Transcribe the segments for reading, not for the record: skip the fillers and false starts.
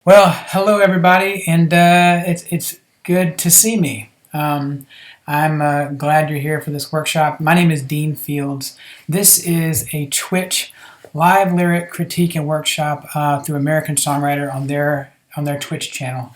Well, hello everybody, and it's good to see me. I'm glad you're here for this workshop. My name is Dean Fields. This is a Twitch live lyric critique and workshop through American Songwriter on their Twitch channel.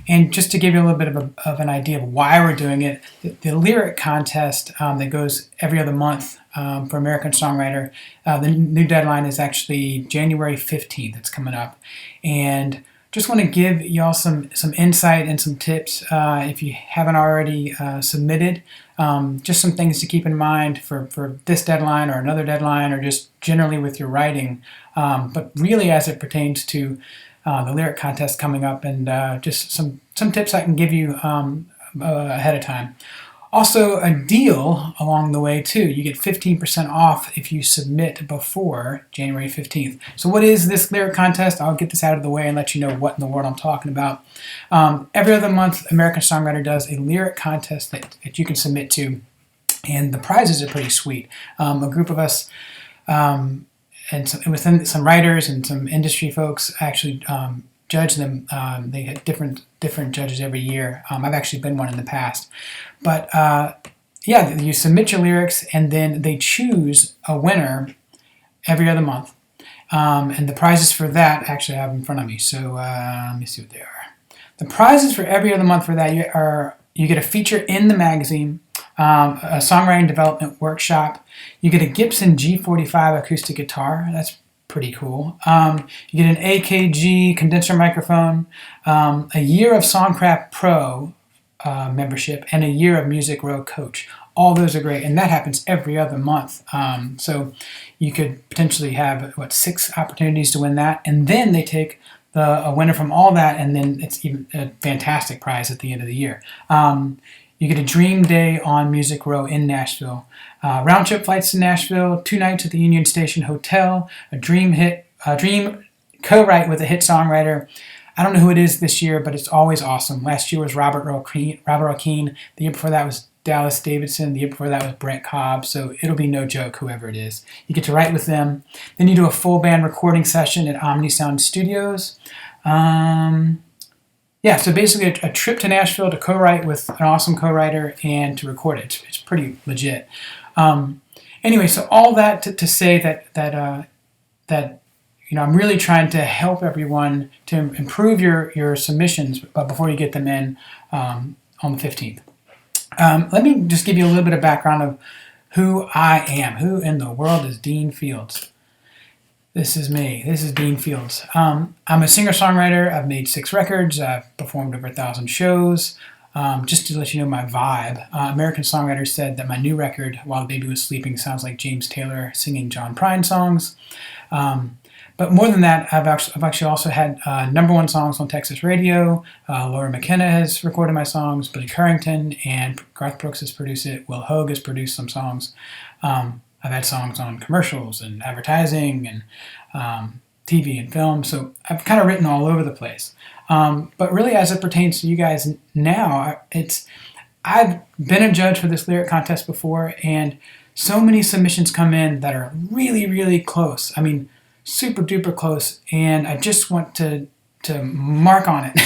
And just to give you a little bit of an idea of why we're doing it, the lyric contest that goes every other month for American Songwriter, the new deadline is actually January 15th. It's coming up. And just want to give y'all some insight and some tips if you haven't already submitted. Just some things to keep in mind for this deadline or another deadline or just generally with your writing. But really as it pertains to the lyric contest coming up, and just some tips I can give you ahead of time. Also, a deal along the way too. You get 15% off if you submit before January 15th. So what is this lyric contest? I'll get this out of the way and let you know what in the world I'm talking about. Every other month, American Songwriter does a lyric contest that you can submit to, and the prizes are pretty sweet. A group of us and within some writers and some industry folks actually judge them. They had different judges every year. I've actually been one in the past. But yeah, you submit your lyrics and then they choose a winner every other month. And the prizes for that actually I have in front of me. So let me see what they are. The prizes for every other month for that you get a feature in the magazine, a songwriting development workshop. You get a Gibson G45 acoustic guitar. That's pretty cool. You get an AKG condenser microphone, a year of Songcraft Pro membership, and a year of Music Row Coach. All those are great, and that happens every other month. So you could potentially have 6 opportunities to win that, and then they take a winner from all that, and then it's even a fantastic prize at the end of the year. You get a dream day on Music Row in Nashville, round trip flights to Nashville, 2 nights at the Union Station Hotel, a dream co-write with a hit songwriter. I don't know who it is this year, but it's always awesome. Last year was Robert O'Keen. The year before that was Dallas Davidson. The year before that was Brent Cobb. So it'll be no joke, whoever it is. You get to write with them. Then you do a full band recording session at Omni Sound Studios. Yeah, so basically a trip to Nashville to co-write with an awesome co-writer and to record it. It's pretty legit. Anyway, so all that to say that I'm really trying to help everyone to improve your submissions before you get them in on the 15th. Let me just give you a little bit of background of who I am. Who in the world is Dean Fields? This is me. This is Dean Fields. I'm a singer-songwriter. I've made 6 records. I've performed over 1,000 shows. Just to let you know my vibe, American Songwriter said that my new record, While the Baby Was Sleeping, sounds like James Taylor singing John Prine songs. But more than that, I've actually also had #1 songs on Texas radio. Laura McKenna has recorded my songs. Billy Currington and Garth Brooks has produced it. Will Hogue has produced some songs. I've had songs on commercials and advertising and TV and film, so I've kind of written all over the place. But really, as it pertains to you guys now, I've been a judge for this lyric contest before, and so many submissions come in that are really, really close. I mean, super duper close, and I just want to mark on it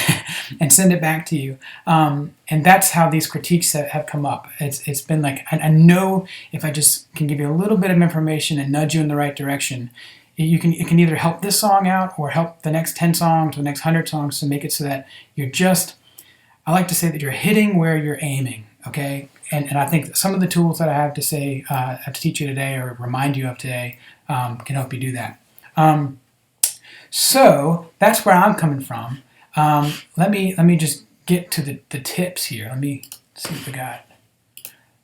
and send it back to you. And that's how these critiques have come up. It's been like, I know if I just can give you a little bit of information and nudge you in the right direction, it can either help this song out or help the next 10 songs or the next 100 songs to make it so that I like to say that you're hitting where you're aiming, okay? And I think some of the tools that I have to teach you today or remind you of today can help you do that. So that's where I'm coming from. Let me just get to the tips here. Let me see what we got.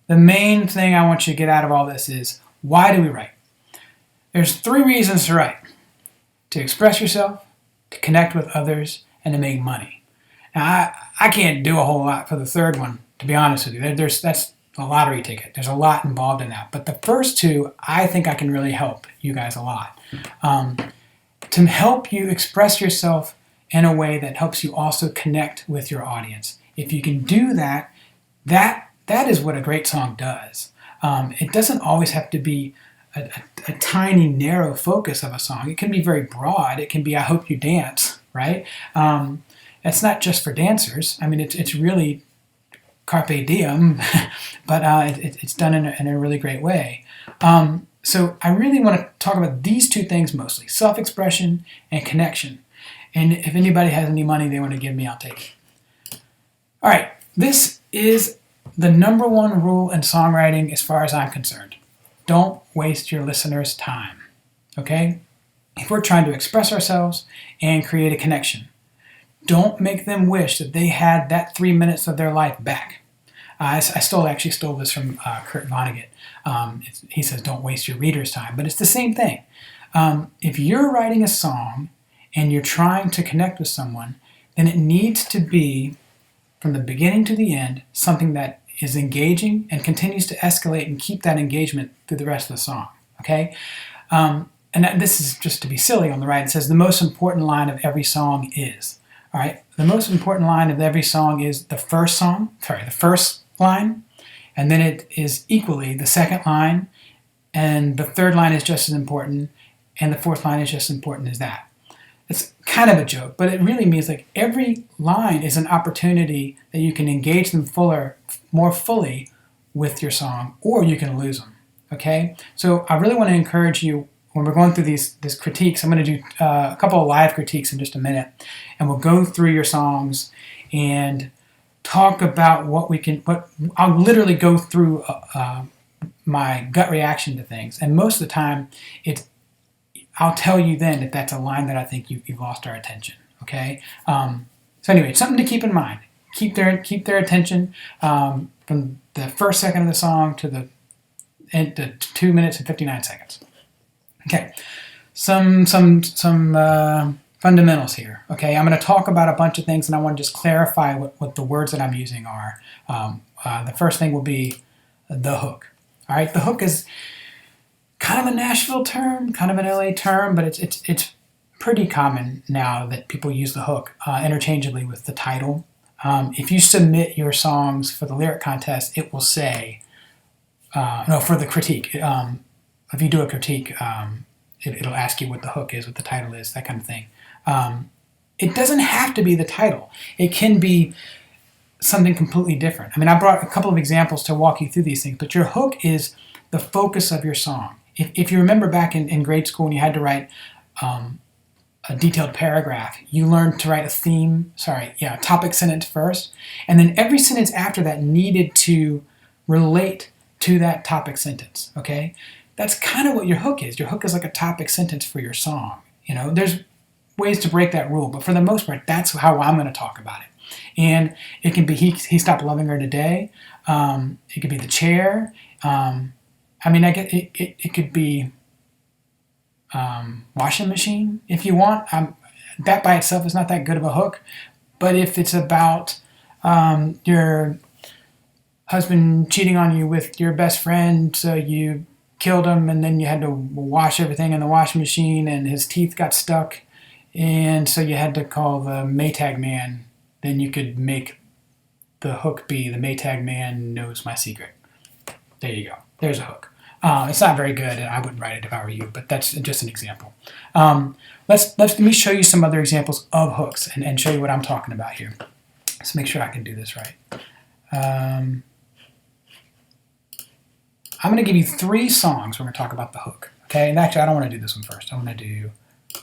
The main thing I want you to get out of all this is, why do we write? There's 3 reasons to write: to express yourself, to connect with others, and to make money. Now, I can't do a whole lot for the third one, to be honest with you. That's a lottery ticket. There's a lot involved in that. But the first 2, I think I can really help you guys a lot. To help you express yourself in a way that helps you also connect with your audience. If you can do that, that is what a great song does. It doesn't always have to be a tiny, narrow focus of a song. It can be very broad. It can be, I hope you dance. right? It's not just for dancers. I mean, it's really carpe diem, but it's done in a really great way. So I really want to talk about these two things mostly, self-expression and connection. And if anybody has any money they want to give me, I'll take it. All right, this is the number one rule in songwriting as far as I'm concerned. Don't waste your listeners' time, okay? If we're trying to express ourselves and create a connection, don't make them wish that they had that 3 minutes of their life back. I actually stole this from Kurt Vonnegut. He says, don't waste your reader's time, but it's the same thing. If you're writing a song and you're trying to connect with someone, then it needs to be, from the beginning to the end, something that is engaging and continues to escalate and keep that engagement through the rest of the song, okay? This is just to be silly on the right. It says the most important line of every song is, all right? The most important line of every song is the first line, and then it is equally the second line, and the third line is just as important, and the fourth line is just as important as that. It's kind of a joke, but it really means like every line is an opportunity that you can engage them more fully with your song, or you can lose them, okay? So I really want to encourage you, when we're going through these critiques, I'm going to do a couple of live critiques in just a minute, and we'll go through your songs and talk about I'll literally go through my gut reaction to things, and most of the time I'll tell you then if that's a line that I think you've lost our attention, okay? So anyway, it's something to keep in mind. Keep their attention from the first second of the song to the 2 minutes and 59 seconds. Okay, some fundamentals here. Okay, I'm going to talk about a bunch of things, and I want to just clarify what the words that I'm using are. The first thing will be the hook. All right, the hook is kind of a Nashville term, kind of an LA term, but it's pretty common now that people use the hook interchangeably with the title. If you submit your songs for the lyric contest, it will say, for the critique. If you do a critique, it'll ask you what the hook is, what the title is, that kind of thing. It doesn't have to be the title. It can be something completely different. I mean, I brought a couple of examples to walk you through these things, but your hook is the focus of your song. If you remember back in grade school when you had to write a detailed paragraph, you learned to write a topic sentence first, and then every sentence after that needed to relate to that topic sentence, okay? That's kind of what your hook is. Your hook is like a topic sentence for your song. You know, there's ways to break that rule, but for the most part, that's how I'm going to talk about it. And it can be he stopped loving her today. It could be the chair. It could be washing machine if you want. That by itself is not that good of a hook, but if it's about your husband cheating on you with your best friend, so you killed him and then you had to wash everything in the washing machine and his teeth got stuck, and so you had to call the Maytag man, then you could make the hook be the Maytag man knows my secret. There you go. There's a hook. It's not very good, and I wouldn't write it if I were you, but that's just an example. Let me show you some other examples of hooks and show you what I'm talking about here. Let's make sure I can do this right. I'm going to give you 3 songs. We're going to talk about the hook. Okay, and actually, I don't want to do this one first. I want to do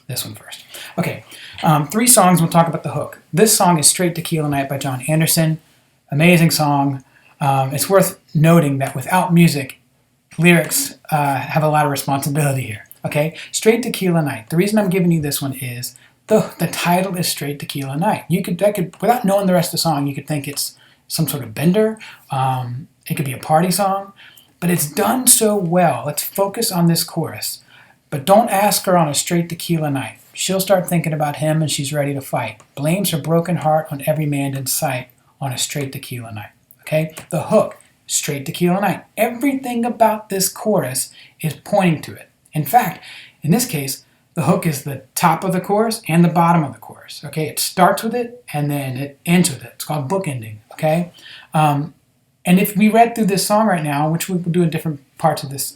this one first. Okay, 3 songs. We'll talk about the hook. This song is "Straight Tequila Night" by John Anderson. Amazing song. It's worth noting that without music, lyrics have a lot of responsibility here. Okay, "Straight Tequila Night." The reason I'm giving you this one is the title is "Straight Tequila Night." That could, without knowing the rest of the song, you could think it's some sort of bender. It could be a party song. But it's done so well. Let's focus on this chorus. But don't ask her on a straight tequila night. She'll start thinking about him and she's ready to fight. Blames her broken heart on every man in sight on a straight tequila night. Okay? The hook, straight tequila night. Everything about this chorus is pointing to it. In fact, in this case, the hook is the top of the chorus and the bottom of the chorus. Okay? It starts with it and then it ends with it. It's called bookending. Okay? And if we read through this song right now, which we will do in different parts of this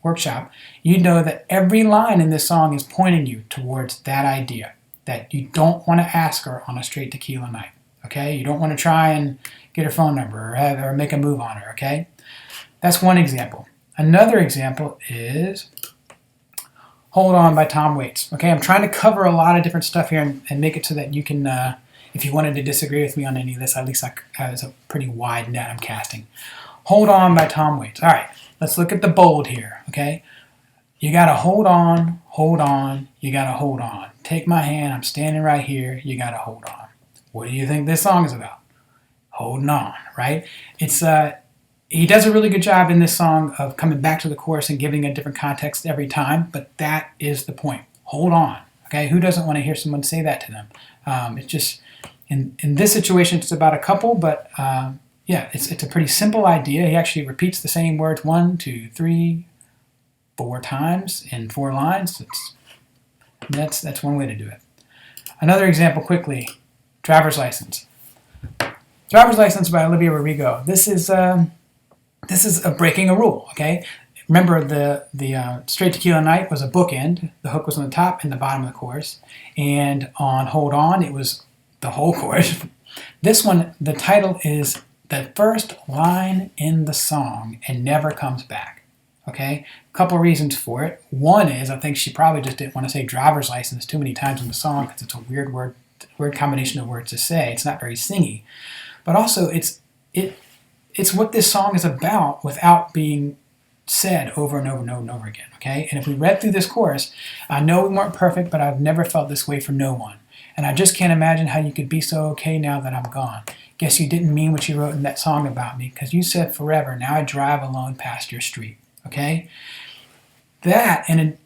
workshop, you know that every line in this song is pointing you towards that idea. that you don't want to ask her on a straight tequila night. Okay, you don't want to try and get her phone number or make a move on her. Okay, that's one example. Another example is Hold On by Tom Waits. Okay, I'm trying to cover a lot of different stuff here and make it so that you can, if you wanted to disagree with me on any of this, at least it's a pretty wide net I'm casting. Hold On by Tom Waits. All right, let's look at the bold here. Okay, you got to hold on, you got to hold on. Take my hand, I'm standing right here, you got to hold on. What do you think this song is about? Holding on, right? It's he does a really good job in this song of coming back to the chorus and giving a different context every time, but that is the point. Hold on, okay? Who doesn't want to hear someone say that to them? It's just, in this situation, it's about a couple, but yeah, it's a pretty simple idea. He actually repeats the same words 1, 2, 3, 4 times in 4 lines. That's one way to do it. Another example quickly, Driver's License. Driver's License by Olivia Rodrigo. This is breaking a rule, okay? Remember, the Straight Tequila Night was a bookend. The hook was on the top and the bottom of the chorus. And on Hold On, it was the whole chorus. This one, the title is the first line in the song and never comes back, okay? A couple reasons for it. One is I think she probably just didn't want to say driver's license too many times in the song because it's a weird combination of words to say. It's not very singy. But also, it's what this song is about without being said over and over and over and over again, okay? And if we read through this chorus, I know we weren't perfect, but I've never felt this way for no one. And I just can't imagine how you could be so okay now that I'm gone. Guess you didn't mean what you wrote in that song about me, because you said forever, now I drive alone past your street, okay? That, and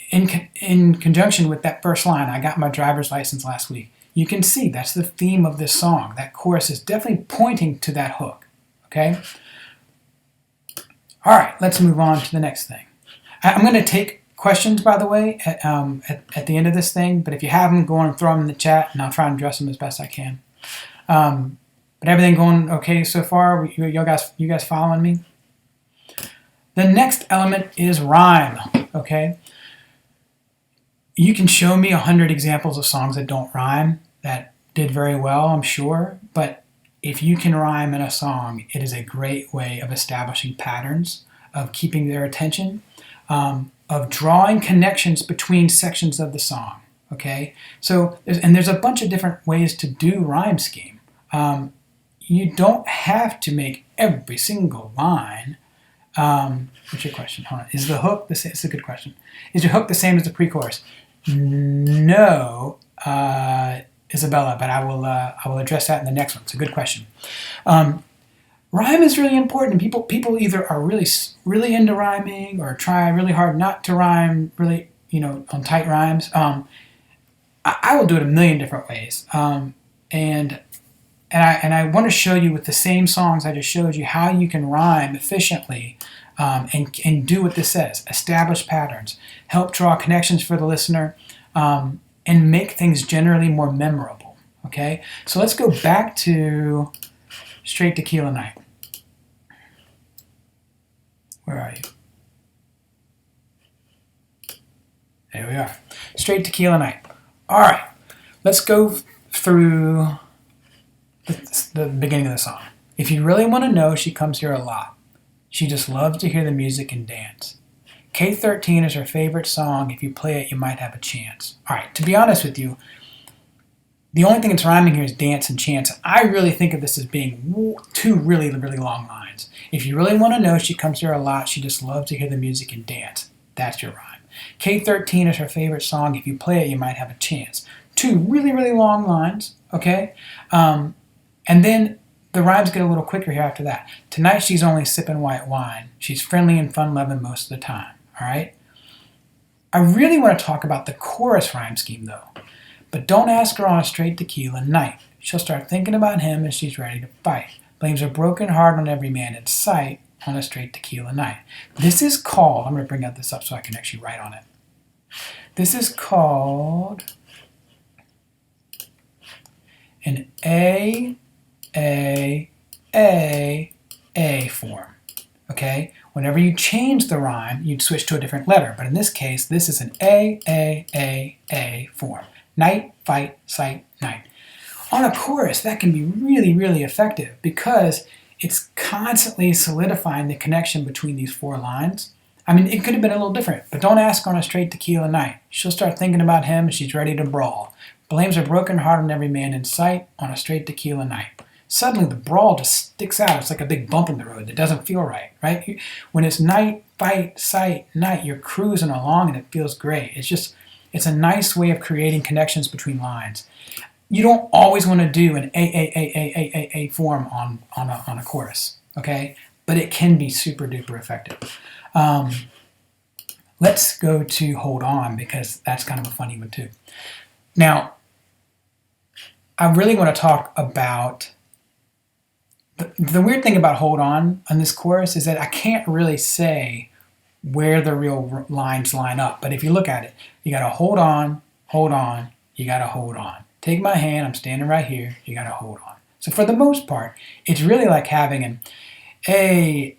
in conjunction with that first line, I got my driver's license last week, you can see that's the theme of this song. That chorus is definitely pointing to that hook. Okay? All right, let's move on to the next thing. I'm going to take questions, by the way, at the end of this thing, but if you have them, go on and throw them in the chat, and I'll try and address them as best I can. But everything going okay so far? You guys following me? The next element is rhyme, okay? You can show me 100 examples of songs that don't rhyme, that did very well, I'm sure, but if you can rhyme in a song, it is a great way of establishing patterns, of keeping their attention, of drawing connections between sections of the song, okay? So, there's a bunch of different ways to do rhyme scheme. You don't have to make every single line. What's your question? Hold on. Is the hook the same? It's a good question. Is your hook the same as the pre-chorus? No, Isabella, but I will address that in the next one. It's a good question. Rhyme is really important. People either are really into rhyming or try really hard not to rhyme, really, on tight rhymes. I will do it a million different ways. And I want to show you with the same songs I just showed you how you can rhyme efficiently and do what this says. Establish patterns, help draw connections for the listener, and make things generally more memorable. Okay? So let's go back to Straight Tequila Night. Where are you? There we are. Straight Tequila Night. All right. Let's go through the beginning of the song. If you really want to know, she comes here a lot. She just loves to hear the music and dance. K13 is her favorite song. If you play it, you might have a chance. All right, to be honest with you, the only thing that's rhyming here is dance and chance. I really think of this as being two really, really long lines. If you really want to know, she comes here a lot. She just loves to hear the music and dance. That's your rhyme. K13 is her favorite song. If you play it, you might have a chance. Two really, really long lines, okay? And then the rhymes get a little quicker here after that. Tonight she's only sipping white wine. She's friendly and fun-loving most of the time, all right? I really want to talk about the chorus rhyme scheme, though. But don't ask her on a straight tequila night. She'll start thinking about him as she's ready to fight. Blames her broken heart on every man in sight on a straight tequila night. This is called, I'm going to bring up this up so I can actually write on it. This is called an A form, okay? Whenever you change the rhyme, you'd switch to a different letter. But in this case, this is an A form. Night, fight, sight, night. On a chorus, that can be really, really effective because it's constantly solidifying the connection between these 4 lines. I mean, it could have been a little different, but don't ask her on a straight tequila night. She'll start thinking about him and she's ready to brawl. Blames a broken heart on every man in sight on a straight tequila night. Suddenly the brawl just sticks out. It's like a big bump in the road that doesn't feel right, right? When it's night, fight, sight, night, you're cruising along and it feels great. It's a nice way of creating connections between lines. You don't always want to do an A form on a chorus, okay? But it can be super duper effective. Let's go to Hold On because that's kind of a funny one too. Now, I really want to talk about the weird thing about Hold On this chorus is that I can't really say where the real lines line up. But if you look at it, you got to hold on, you got to hold on. Take my hand, I'm standing right here, you got to hold on. So for the most part, it's really like having a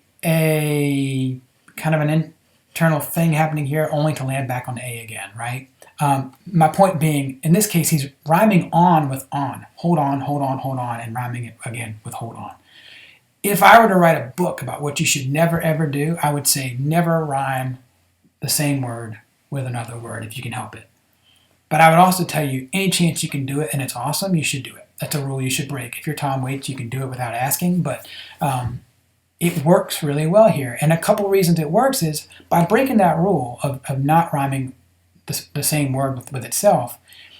kind of an internal thing happening here only to land back on A again, right? My point being, in this case, he's rhyming on with on. Hold on, and rhyming it again with hold on. If I were to write a book about what you should never ever do, I would say never rhyme the same word with another word if you can help it. But I would also tell you, any chance you can do it and it's awesome, you should do it. That's a rule you should break. If you're Tom Waits, you can do it without asking, but it works really well here. And a couple reasons it works is by breaking that rule of not rhyming the same word with itself,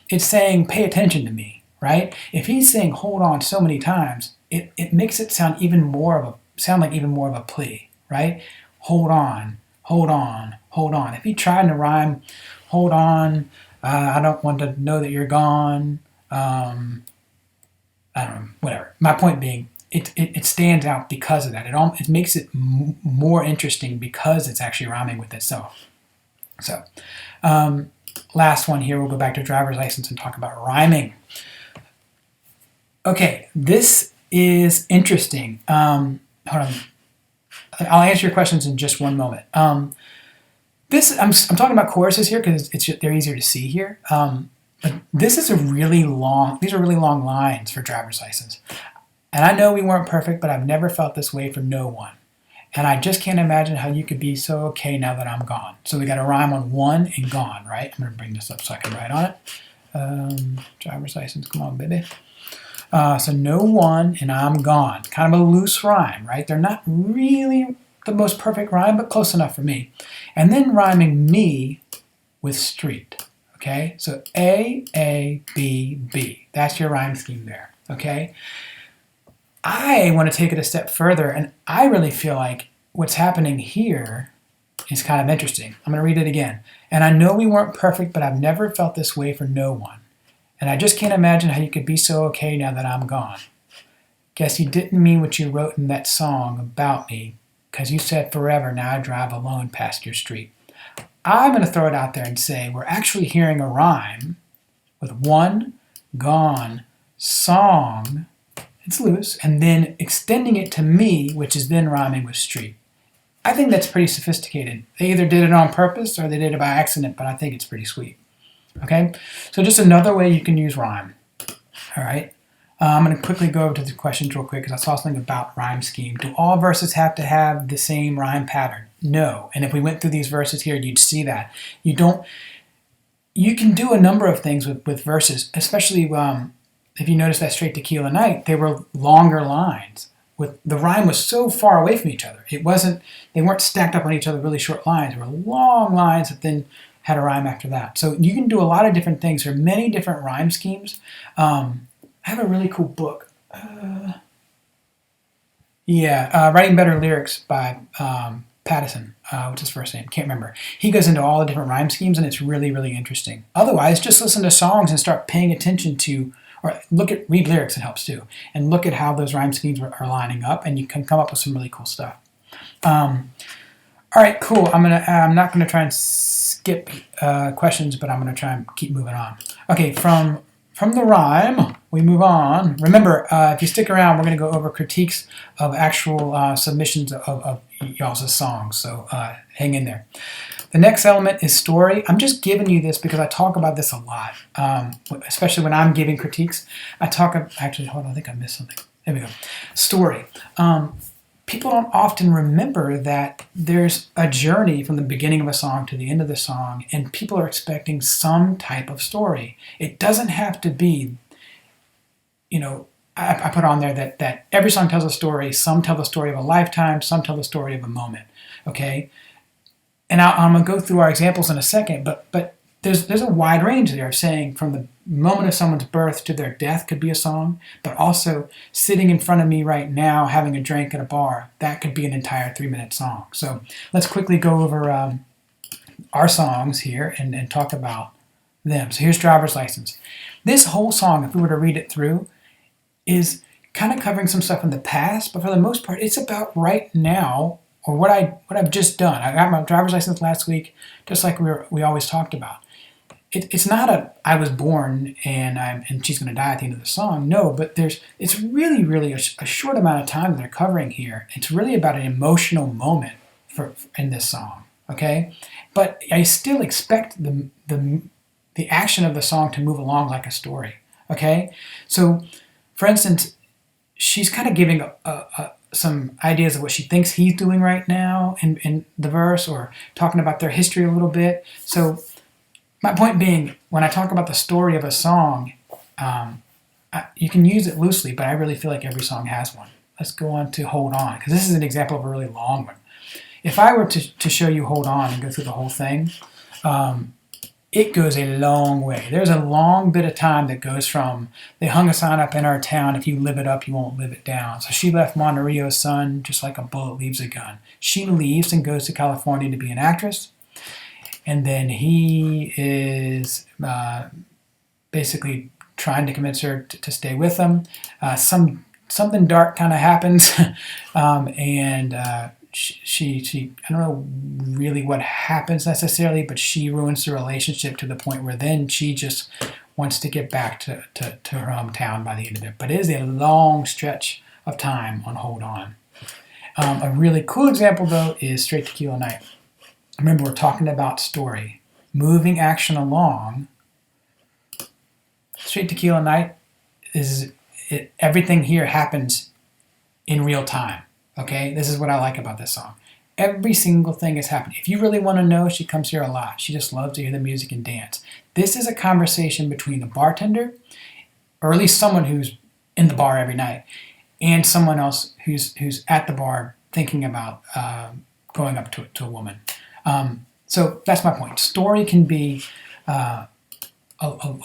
it's saying, pay attention to me, right? If he's saying hold on so many times, it makes it sound like even more of a plea, right? Hold on. If he tried to rhyme, hold on, I don't want to know that you're gone, I don't know, whatever. My point being, it stands out because of that. It makes it more interesting because it's actually rhyming with itself. So, last one here, we'll go back to driver's license and talk about rhyming. Okay, this is interesting. Hold on. I'll answer your questions in just one moment. I'm talking about choruses here because they're easier to see here. But these are really long lines for driver's license. And I know we weren't perfect, but I've never felt this way for no one. And I just can't imagine how you could be so okay now that I'm gone. So we got to rhyme on one and gone, right? I'm going to bring this up so I can write on it. Driver's license, come on, baby. So no one and I'm gone. Kind of a loose rhyme, right? They're not really the most perfect rhyme, but close enough for me. And then rhyming me with street, okay? So A, B, B. That's your rhyme scheme there, okay? I want to take it a step further, and I really feel like what's happening here is kind of interesting. I'm going to read it again. And I know we weren't perfect, but I've never felt this way for no one. And I just can't imagine how you could be so okay now that I'm gone. Guess you didn't mean what you wrote in that song about me, 'cause you said forever, now I drive alone past your street. I'm going to throw it out there and say we're actually hearing a rhyme with one, gone, song, it's loose, and then extending it to me, which is then rhyming with street. I think that's pretty sophisticated. They either did it on purpose or they did it by accident, but I think it's pretty sweet. Okay, so just another way you can use rhyme. All right, I'm going to quickly go over to the questions real quick because I saw something about rhyme scheme. Do all verses have to have the same rhyme pattern? No, and if we went through these verses here, you'd see that. You can do a number of things with verses, especially if you notice that Straight Tequila Night, they were longer lines. The rhyme was so far away from each other. They weren't stacked up on each other, really short lines. They were long lines that then had a rhyme after that. So you can do a lot of different things. There are many different rhyme schemes. I have a really cool book. Writing Better Lyrics by Pattison, what's his first name? Can't remember. He goes into all the different rhyme schemes, and it's really, really interesting. Otherwise, just listen to songs and start paying attention to, or read lyrics, it helps too, and look at how those rhyme schemes are lining up, and you can come up with some really cool stuff. All right, cool. I'm not gonna try and skip questions, but I'm gonna try and keep moving on. Okay, from the rhyme, we move on. Remember, if you stick around, we're gonna go over critiques of actual submissions of y'all's songs. So hang in there. The next element is story. I'm just giving you this because I talk about this a lot, especially when I'm giving critiques. Actually, hold on, I think I missed something. There we go. Story. People don't often remember that there's a journey from the beginning of a song to the end of the song, and people are expecting some type of story. It doesn't have to be, I put on there that every song tells a story. Some tell the story of a lifetime, some tell the story of a moment, okay? And I'm going to go through our examples in a second, but there's a wide range there of saying from the moment of someone's birth to their death could be a song, but also sitting in front of me right now having a drink at a bar, that could be an entire 3-minute song. So let's quickly go over our songs here and talk about them. So here's Driver's License. This whole song, if we were to read it through, is kind of covering some stuff in the past, but for the most part, it's about right now, or what I've just done. I got my driver's license last week, just like we always talked about. It's not I was born and she's going to die at the end of the song. No, but it's really a short amount of time that they're covering here. It's really about an emotional moment in this song. Okay, but I still expect the action of the song to move along like a story. Okay, so for instance, she's kind of giving some ideas of what she thinks he's doing right now in the verse, or talking about their history a little bit. So my point being, when I talk about the story of a song, you can use it loosely, but I really feel like every song has one. Let's go on to Hold On, because this is an example of a really long one. If I were to show you Hold On and go through the whole thing, it goes a long way. There's a long bit of time that goes from, they hung a sign up in our town, if you live it up, you won't live it down. So she left Monterio's son just like a bullet leaves a gun. She leaves and goes to California to be an actress. And then he is basically trying to convince her to stay with him. Something dark kind of happens, and she I don't know really what happens necessarily, but she ruins the relationship to the point where then she just wants to get back to her hometown by the end of it. But it is a long stretch of time on Hold On. A really cool example, though, is Straight Tequila Night. Remember, we're talking about story, moving action along. Straight Tequila Night everything here happens in real time. Okay, this is what I like about this song. Every single thing is happening. If you really want to know, she comes here a lot. She just loves to hear the music and dance. This is a conversation between the bartender, or at least someone who's in the bar every night, and someone else who's at the bar thinking about going up to a woman. So that's my point. Story can be a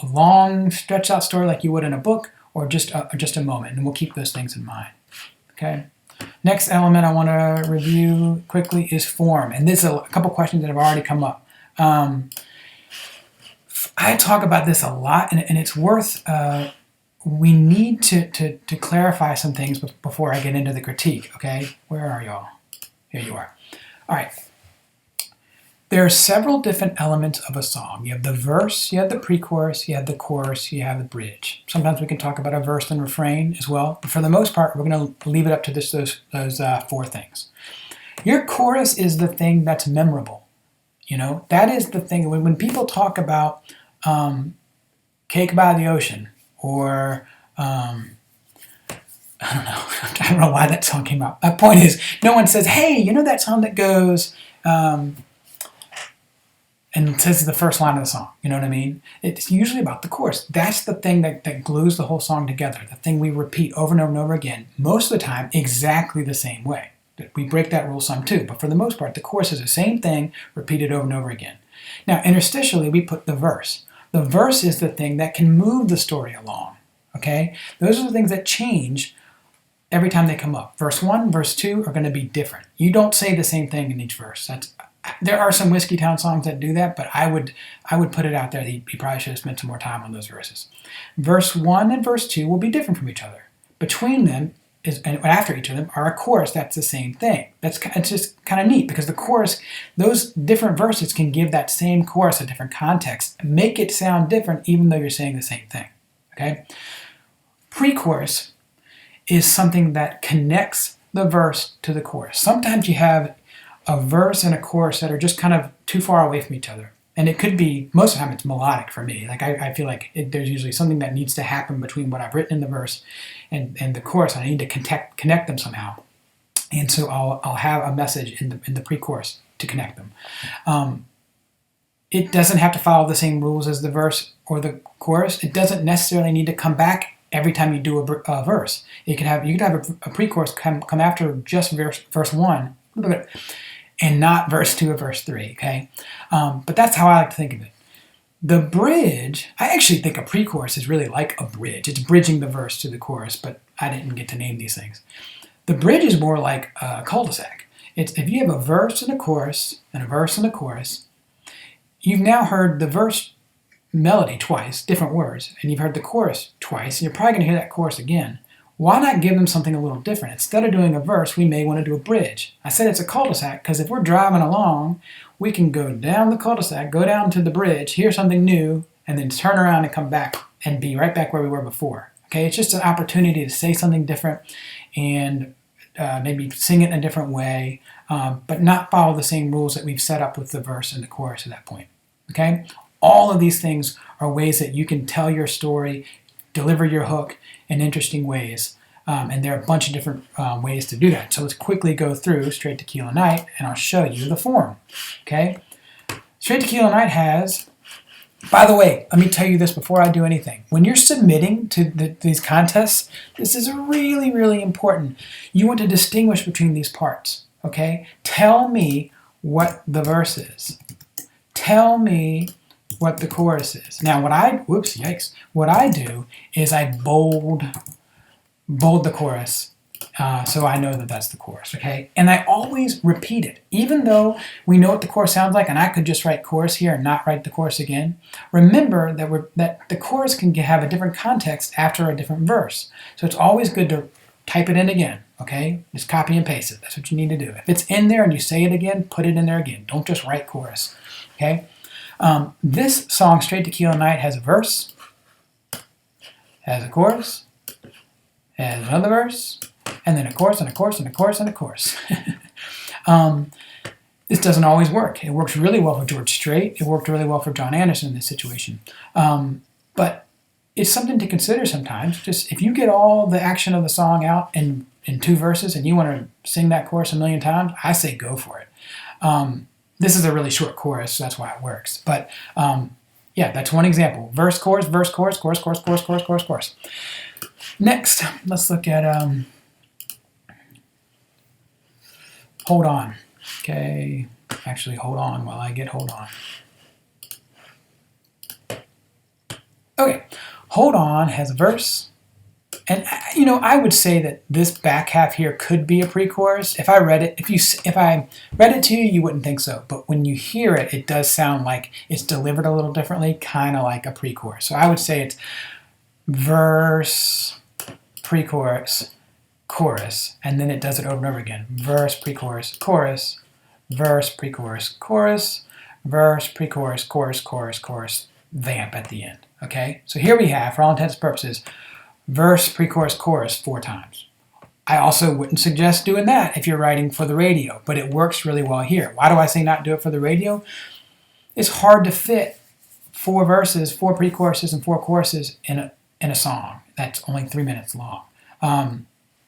long, stretched out story like you would in a book, or just a moment, and we'll keep those things in mind. Okay. Next element I want to review quickly is form, and there's a couple questions that have already come up. I talk about this a lot, and it's worth. We need to clarify some things before I get into the critique. Okay, where are y'all? Here you are. All right. There are several different elements of a song. You have the verse, you have the pre-chorus, you have the chorus, you have the bridge. Sometimes we can talk about a verse and refrain as well, but for the most part, we're going to leave it up to those four things. Your chorus is the thing that's memorable. That is the thing. When people talk about Cake by the Ocean, or I don't know why that song came out. My point is, no one says, hey, that song that goes... and it says the first line of the song, you know what I mean? It's usually about the chorus. That's the thing that glues the whole song together, the thing we repeat over and over and over again, most of the time exactly the same way. We break that rule some too, but for the most part, the chorus is the same thing repeated over and over again. Now, interstitially, we put the verse. The verse is the thing that can move the story along, okay? Those are the things that change every time they come up. Verse 1, verse 2 are going to be different. You don't say the same thing in each verse. There are some Whiskey Town songs that do that, but I would put it out there that he probably should have spent some more time on those verses. Verse 1 and verse 2 will be different from each other. Between them, and after each of them, are a chorus that's the same thing. It's just kind of neat, because the chorus, those different verses can give that same chorus a different context, make it sound different even though you're saying the same thing. Okay? Pre-chorus is something that connects the verse to the chorus. Sometimes you have a verse and a chorus that are just kind of too far away from each other. And it could be, most of the time it's melodic for me. Like I feel like there's usually something that needs to happen between what I've written in the verse and the chorus. And I need to connect them somehow. And so I'll have a message in the pre-chorus to connect them. It doesn't have to follow the same rules as the verse or the chorus. It doesn't necessarily need to come back every time you do a verse. You could have a pre-chorus come after just verse 1, and not verse 2 or verse 3, okay? But that's how I like to think of it. The bridge, I actually think a pre-chorus is really like a bridge. It's bridging the verse to the chorus, but I didn't get to name these things. The bridge is more like a cul-de-sac. It's if you have a verse and a chorus, and a verse and a chorus, you've now heard the verse melody twice, different words, and you've heard the chorus twice, and you're probably going to hear that chorus again. Why not give them something a little different? Instead of doing a verse, we may want to do a bridge. I said it's a cul-de-sac because if we're driving along, we can go down the cul-de-sac, go down to the bridge, hear something new, and then turn around and come back and be right back where we were before. Okay, it's just an opportunity to say something different and maybe sing it in a different way, but not follow the same rules that we've set up with the verse and the chorus at that point. Okay? All of these things are ways that you can tell your story, deliver your hook in interesting ways. And there are a bunch of different ways to do that. So let's quickly go through Straight Tequila Night, and I'll show you the form. Okay? Straight Tequila Night has, by the way, let me tell you this before I do anything. When you're submitting to these contests, this is really, really important. You want to distinguish between these parts. Okay? Tell me what the verse is. Tell me what the chorus is. Now, what I do is I bold the chorus so I know that that's the chorus, okay? And I always repeat it. Even though we know what the chorus sounds like and I could just write chorus here and not write the chorus again, remember that the chorus can have a different context after a different verse. So it's always good to type it in again, okay? Just copy and paste it. That's what you need to do. If it's in there and you say it again, put it in there again. Don't just write chorus, okay? This song, Straight Tequila Night, has a verse, has a chorus, has another verse, and then a chorus, and a chorus, and a chorus, and a chorus. This doesn't always work. It works really well for George Strait. It worked really well for John Anderson in this situation. But it's something to consider sometimes. Just if you get all the action of the song out in 2 verses and you want to sing that chorus a million times, I say go for it. This is a really short chorus, so that's why it works. But yeah, that's one example. Verse, chorus, chorus, chorus, chorus, chorus, chorus, chorus, chorus. Next, let's look at Hold On. Okay, actually hold on while I get Hold On. Okay, Hold On has a verse. And I would say that this back half here could be a pre-chorus. If I read it, if I read it to you, you wouldn't think so. But when you hear it, it does sound like it's delivered a little differently, kind of like a pre-chorus. So I would say it's verse, pre-chorus, chorus, and then it does it over and over again. Verse, pre-chorus, chorus, verse, pre-chorus, chorus, verse, pre-chorus, chorus, chorus, chorus, vamp at the end. Okay? So here we have, for all intents and purposes, verse, pre-chorus, chorus 4 times. I also wouldn't suggest doing that if you're writing for the radio, but it works really well here. Why do I say not do it for the radio? It's hard to fit 4 verses, 4 pre-choruses, and 4 choruses in a song that's only 3 minutes long.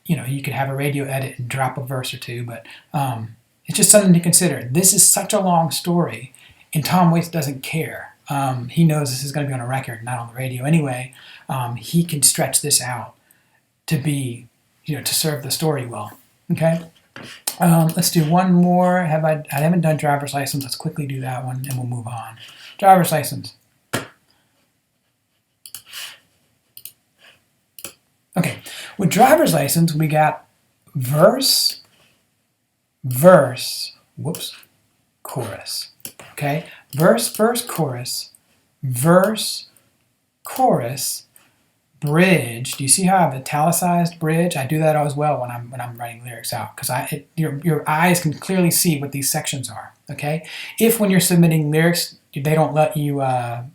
You could have a radio edit and drop a verse or 2, but it's just something to consider. This is such a long story, and Tom Waits doesn't care. He knows this is going to be on a record, not on the radio anyway. He can stretch this out to be, to serve the story well. Okay? Let's do one more. I haven't done driver's license. Let's quickly do that one, and we'll move on. Driver's license. Okay. With driver's license, we got verse, chorus. Okay? Verse, chorus, verse, chorus, bridge. Do you see how I have italicized bridge? I do that as well when I'm writing lyrics out because your eyes can clearly see what these sections are. Okay? If when you're submitting lyrics they don't let you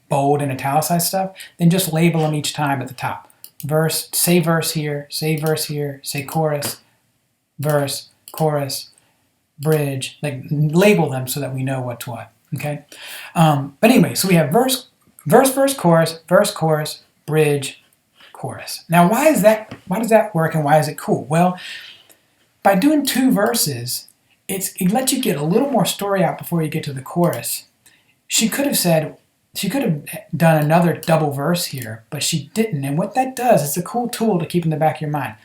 bold and italicize stuff, then just label them each time at the top. Verse, say verse here, say chorus, verse, chorus, bridge, like label them so that we know what's what, okay? But anyway, so we have verse, chorus, bridge, chorus. Now, why does that work and why is it cool? Well, by doing 2 verses, it lets you get a little more story out before you get to the chorus. She could have done another double verse here, but she didn't. And what that does, it's a cool tool to keep in the back of your mind.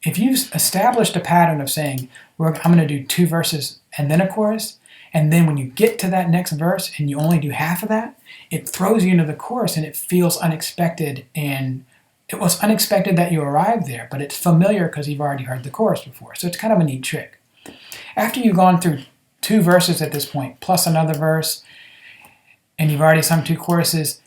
If you've established a pattern of saying, I'm going to do 2 verses and then a chorus, and then when you get to that next verse and you only do half of that, it throws you into the chorus and it feels unexpected. And it was unexpected that you arrived there, but it's familiar because you've already heard the chorus before. So it's kind of a neat trick. After you've gone through 2 verses at this point, plus another verse, and you've already sung 2 choruses,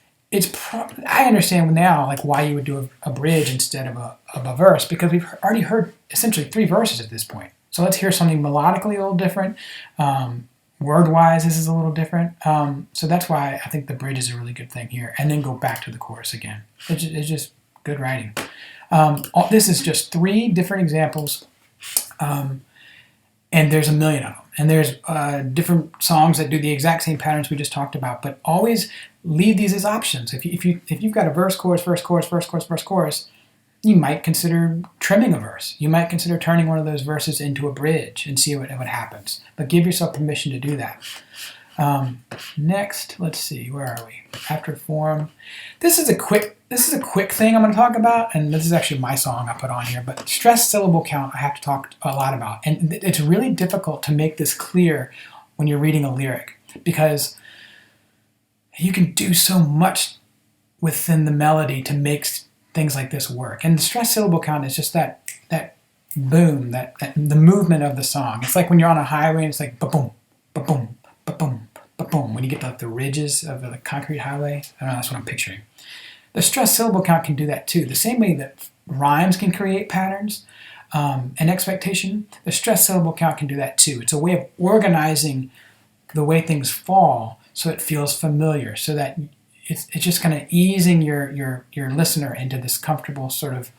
I understand now like why you would do a bridge instead of a verse, because we've already heard essentially 3 verses at this point. So let's hear something melodically a little different. Word-wise, this is a little different. So that's why I think the bridge is a really good thing here, and then go back to the chorus again. It's just good writing. This is just 3 different examples, and there's a million of them. And there's different songs that do the exact same patterns we just talked about, but always leave these as options. If you've got a verse, chorus, chorus, you might consider trimming a verse. You might consider turning one of those verses into a bridge and see what happens. But give yourself permission to do that. Next, let's see, where are we? After form. This is a quick thing I'm going to talk about, and this is actually my song I put on here, but stress syllable count I have to talk a lot about. And it's really difficult to make this clear when you're reading a lyric, because you can do so much within the melody to make things like this work. And the stress syllable count is just that boom, that the movement of the song. It's like when you're on a highway and it's like ba-boom, ba-boom, ba-boom, ba-boom. When you get to like the ridges of the concrete highway, I don't know, that's what I'm picturing. The stress syllable count can do that too. The same way that rhymes can create patterns and expectation, the stress syllable count can do that too. It's a way of organizing the way things fall so it feels familiar, so that it's just kind of easing your listener into this comfortable sort of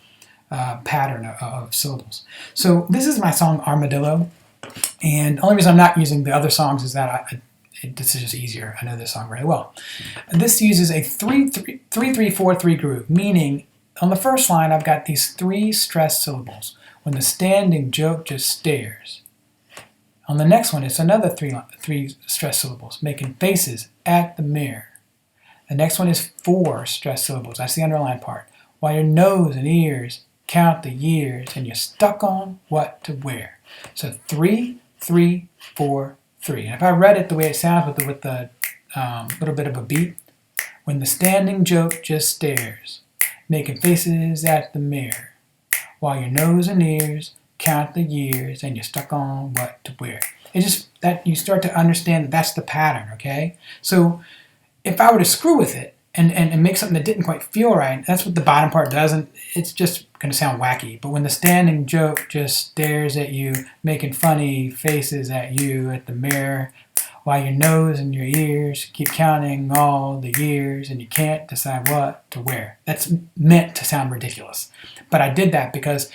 pattern of syllables. So this is my song Armadillo, and the only reason I'm not using the other songs is that this is just easier. I know this song very well. This uses a 3-3-4-3 groove, meaning on the first line I've got these 3 stressed syllables. When the standing joke just stares. On the next one it's another 3 stressed syllables, making faces at the mirror. The next one is 4 stressed syllables. That's the underlined part. While your nose and ears count the years and you're stuck on what to wear. So 3, 3, 4, 3. And if I read it the way it sounds with the little bit of a beat, when the standing joke just stares, making faces at the mirror, while your nose and ears count the years and you're stuck on what to wear. It's just that you start to understand that that's the pattern, okay? So if I were to screw with it and make something that didn't quite feel right, that's what the bottom part does, and it's just going to sound wacky. But when the standing joke just stares at you, making funny faces at you at the mirror, while your nose and your ears keep counting all the years and you can't decide what to wear. That's meant to sound ridiculous. But I did that because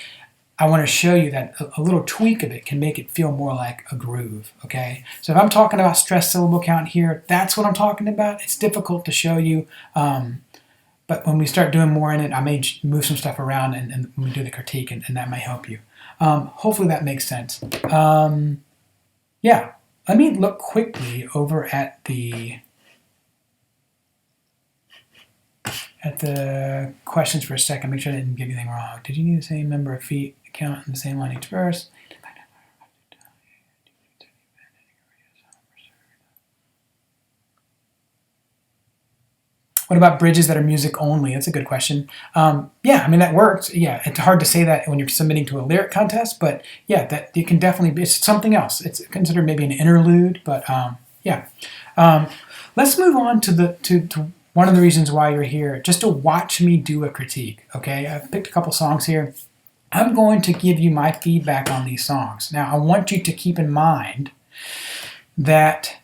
I want to show you that a little tweak of it can make it feel more like a groove, okay? So if I'm talking about stress syllable count here, that's what I'm talking about. It's difficult to show you, but when we start doing more in it, I may move some stuff around and when we do the critique, and that may help you. Hopefully that makes sense. Yeah, let me look quickly over at the questions for a second, make sure I didn't give anything wrong. Did you need the same number of feet count in the same line each verse? What about bridges that are music only? That's a good question. Yeah, I mean, that works. Yeah, it's hard to say that when you're submitting to a lyric contest, but yeah, that it can definitely be, it's something else. It's considered maybe an interlude, but yeah. Let's move on to one of the reasons why you're here, just to watch me do a critique, okay? I've picked a couple songs here. I'm going to give you my feedback on these songs. Now, I want you to keep in mind that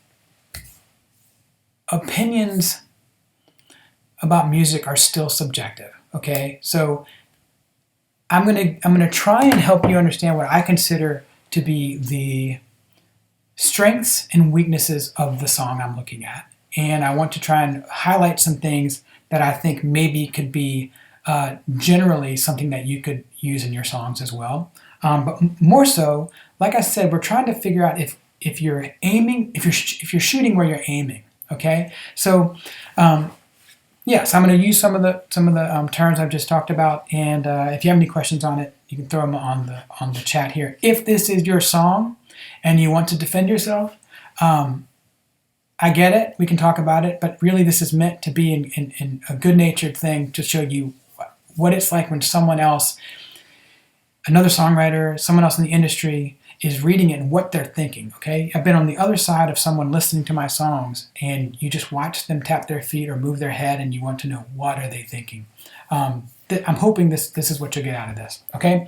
opinions about music are still subjective, okay? So I'm gonna try and help you understand what I consider to be strengths and weaknesses of the song I'm looking at. And I want to try and highlight some things that I think maybe could be generally something that you could use in your songs as well. But more so, like I said, we're trying to figure out if you're aiming, if you're shooting where you're aiming. Okay, so yes, I'm going to use some of the terms I've just talked about, and if you have any questions on it, you can throw them on the chat here. If this is your song and you want to defend yourself, I get it. We can talk about it, but really this is meant to be in a good-natured thing to show you what it's like when someone else, another songwriter, someone else in the industry, is reading it and what they're thinking, okay? I've been on the other side of someone listening to my songs, and you just watch them tap their feet or move their head, and you want to know, what are they thinking? I'm hoping this is what you'll get out of this, okay?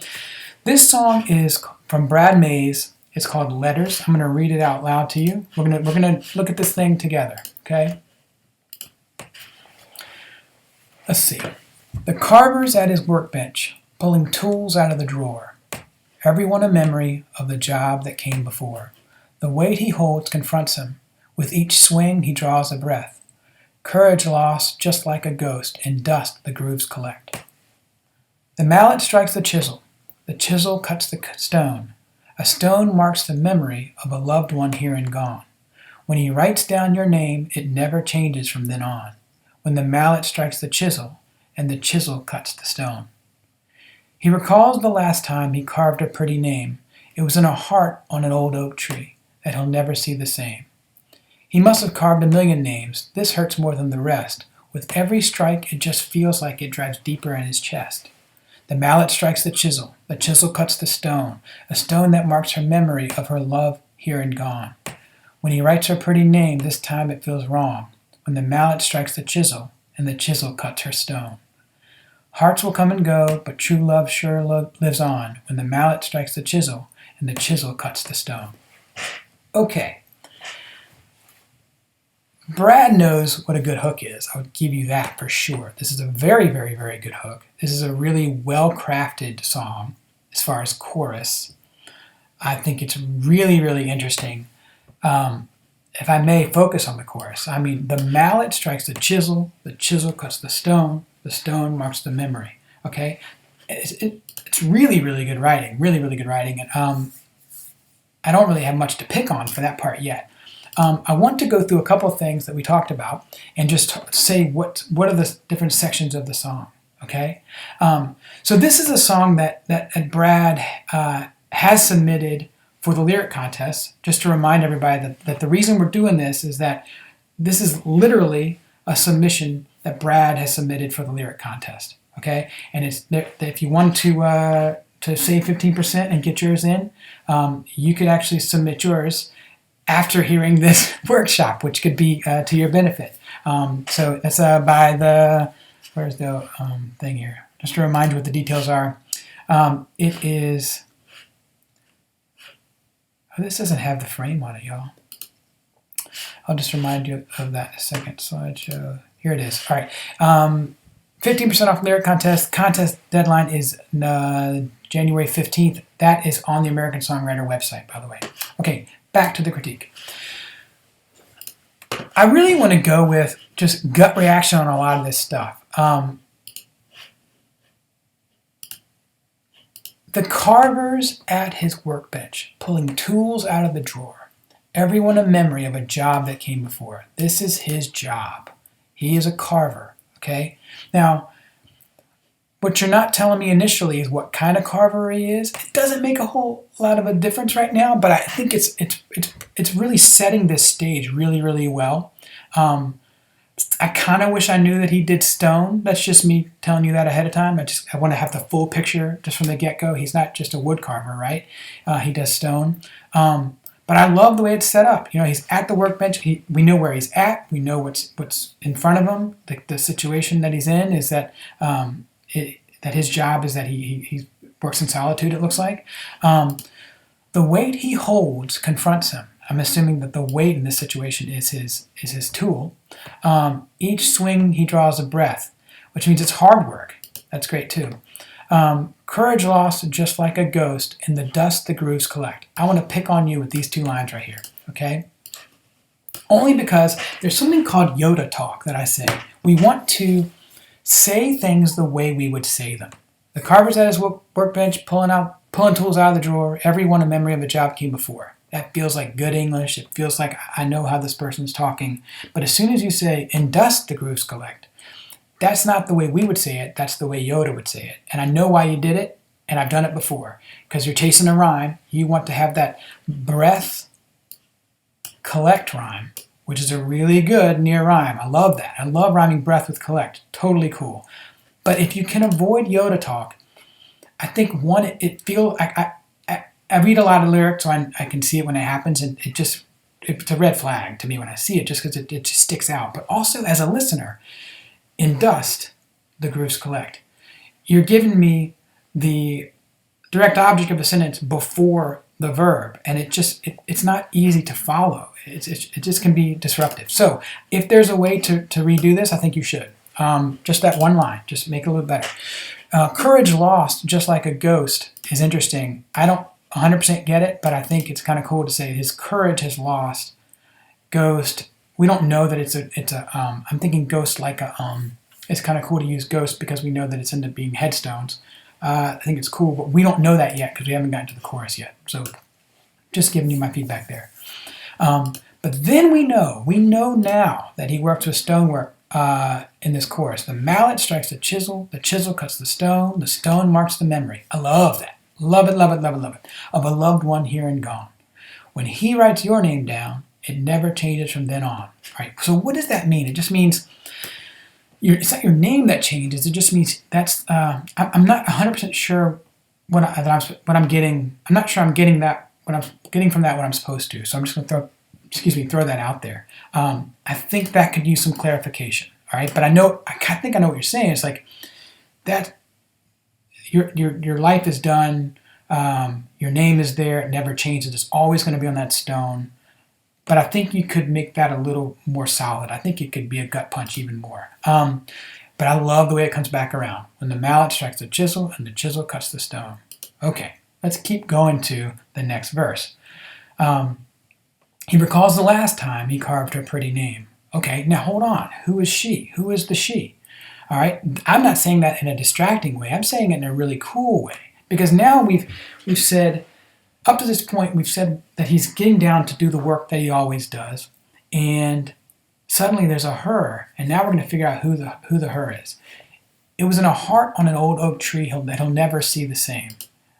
This song is from Brad Mays. It's called Letters. I'm going to read it out loud to you. We're going to look at this thing together, okay? Let's see. The carver's at his workbench, pulling tools out of the drawer. Everyone a memory of the job that came before. The weight he holds confronts him. With each swing he draws a breath. Courage lost just like a ghost, in dust the grooves collect. The mallet strikes the chisel. The chisel cuts the stone. A stone marks the memory of a loved one here and gone. When he writes down your name, it never changes from then on. When the mallet strikes the chisel, and the chisel cuts the stone. He recalls the last time he carved a pretty name. It was in a heart on an old oak tree that he'll never see the same. He must have carved 1,000,000 names. This hurts more than the rest. With every strike, it just feels like it drives deeper in his chest. The mallet strikes the chisel cuts the stone, a stone that marks her memory of her love here and gone. When he writes her pretty name, this time it feels wrong. When the mallet strikes the chisel, and the chisel cuts her stone. Hearts will come and go, but true love sure lives on when the mallet strikes the chisel and the chisel cuts the stone. Okay. Brad knows what a good hook is. I would give you that for sure. This is a very, very, very good hook. This is a really well-crafted song as far as chorus. I think it's really, really interesting. If I may focus on the chorus, I mean, the mallet strikes the chisel cuts the stone marks the memory, okay? It's really, really good writing, really, really good writing. And I don't really have much to pick on for that part yet. I want to go through a couple of things that we talked about and just say what are the different sections of the song, okay? So this is a song that Brad has submitted for the lyric contest. Just to remind everybody that the reason we're doing this is that this is literally a submission that Brad has submitted for the lyric contest, okay? And it's if you want to save 15% and get yours in, you could actually submit yours after hearing this workshop, which could be to your benefit. So that's by the, where's the thing here? Just to remind you what the details are. It is, oh, this doesn't have the frame on it, y'all. I'll just remind you of that in a second. Slideshow. Here it is. All right. 15% off lyric contest. Contest deadline is January 15th. That is on the American Songwriter website, by the way. Okay, back to the critique. I really want to go with just gut reaction on a lot of this stuff. The carver's at his workbench, pulling tools out of the drawer. Everyone a memory of a job that came before. This is his job. He is a carver, okay? Now, what you're not telling me initially is what kind of carver he is. It doesn't make a whole lot of a difference right now, but I think it's really setting this stage really, really well. I kind of wish I knew that he did stone. That's just me telling you that ahead of time. I want to have the full picture just from the get-go. He's not just a wood carver, right? He does stone. But I love the way it's set up. You know, he's at the workbench. We know where he's at. We know what's in front of him. The situation that he's in is that that his job is that he works in solitude, it looks like. The weight he holds confronts him. I'm assuming that the weight in this situation is his tool. Each swing he draws a breath, which means it's hard work. That's great too. Courage lost just like a ghost, in the dust the grooves collect. I want to pick on you with these two lines right here. okay? Only because there's something called Yoda talk that I say. We want to say things the way we would say them. The carver's at his workbench, pulling tools out of the drawer. Everyone a memory of a job came before. That feels like good English. It feels like I know how this person's talking. But as soon as you say, "in dust the grooves collect," that's not the way we would say it. That's the way Yoda would say it. And I know why you did it, and I've done it before. Because you're chasing a rhyme. You want to have that breath collect rhyme, which is a really good near rhyme. I love that. I love rhyming breath with collect. Totally cool. But if you can avoid Yoda talk, I think one, it feels, I read a lot of lyrics, so I can see it when it happens, and it's a red flag to me when I see it, just because it just sticks out. But also as a listener, in dust, the grooves collect. You're giving me the direct object of a sentence before the verb, and it's not easy to follow. It just can be disruptive. So if there's a way to redo this, I think you should. Just that one line, just make it a little better. Courage lost, just like a ghost, is interesting. I don't 100% get it, but I think it's kind of cool to say his courage has lost. Ghost, we don't know that it's a I'm thinking ghost like it's kind of cool to use ghost because we know that it's ended up being headstones. I think it's cool, but we don't know that yet because we haven't gotten to the chorus yet. So just giving you my feedback there. But then we know now that he works with stonework in this chorus. The mallet strikes the chisel cuts the stone marks the memory. I love that. Love it, love it, love it, love it. Of a loved one here and gone. When he writes your name down, it never changes from then on. All right, so what does that mean? It just means it's not your name that changes. It just means that's. I'm not 100% sure what I'm getting. I'm not sure I'm getting that. What I'm getting from that what I'm supposed to. So I'm just going to throw that out there. I think that could use some clarification. All right, but I think I know what you're saying. It's like that. Your life is done. Your name is there. It never changes. It's always going to be on that stone. But I think you could make that a little more solid. I think it could be a gut punch even more. But I love the way it comes back around. When the mallet strikes the chisel and the chisel cuts the stone. Okay, let's keep going to the next verse. He recalls the last time he carved her pretty name. Okay, now hold on. Who is she? Who is the she? All right, I'm not saying that in a distracting way. I'm saying it in a really cool way. Because now we've said, up to this point, we've said that he's getting down to do the work that he always does. And suddenly there's a her. And now we're going to figure out who the her is. It was in a heart on an old oak tree that he'll never see the same.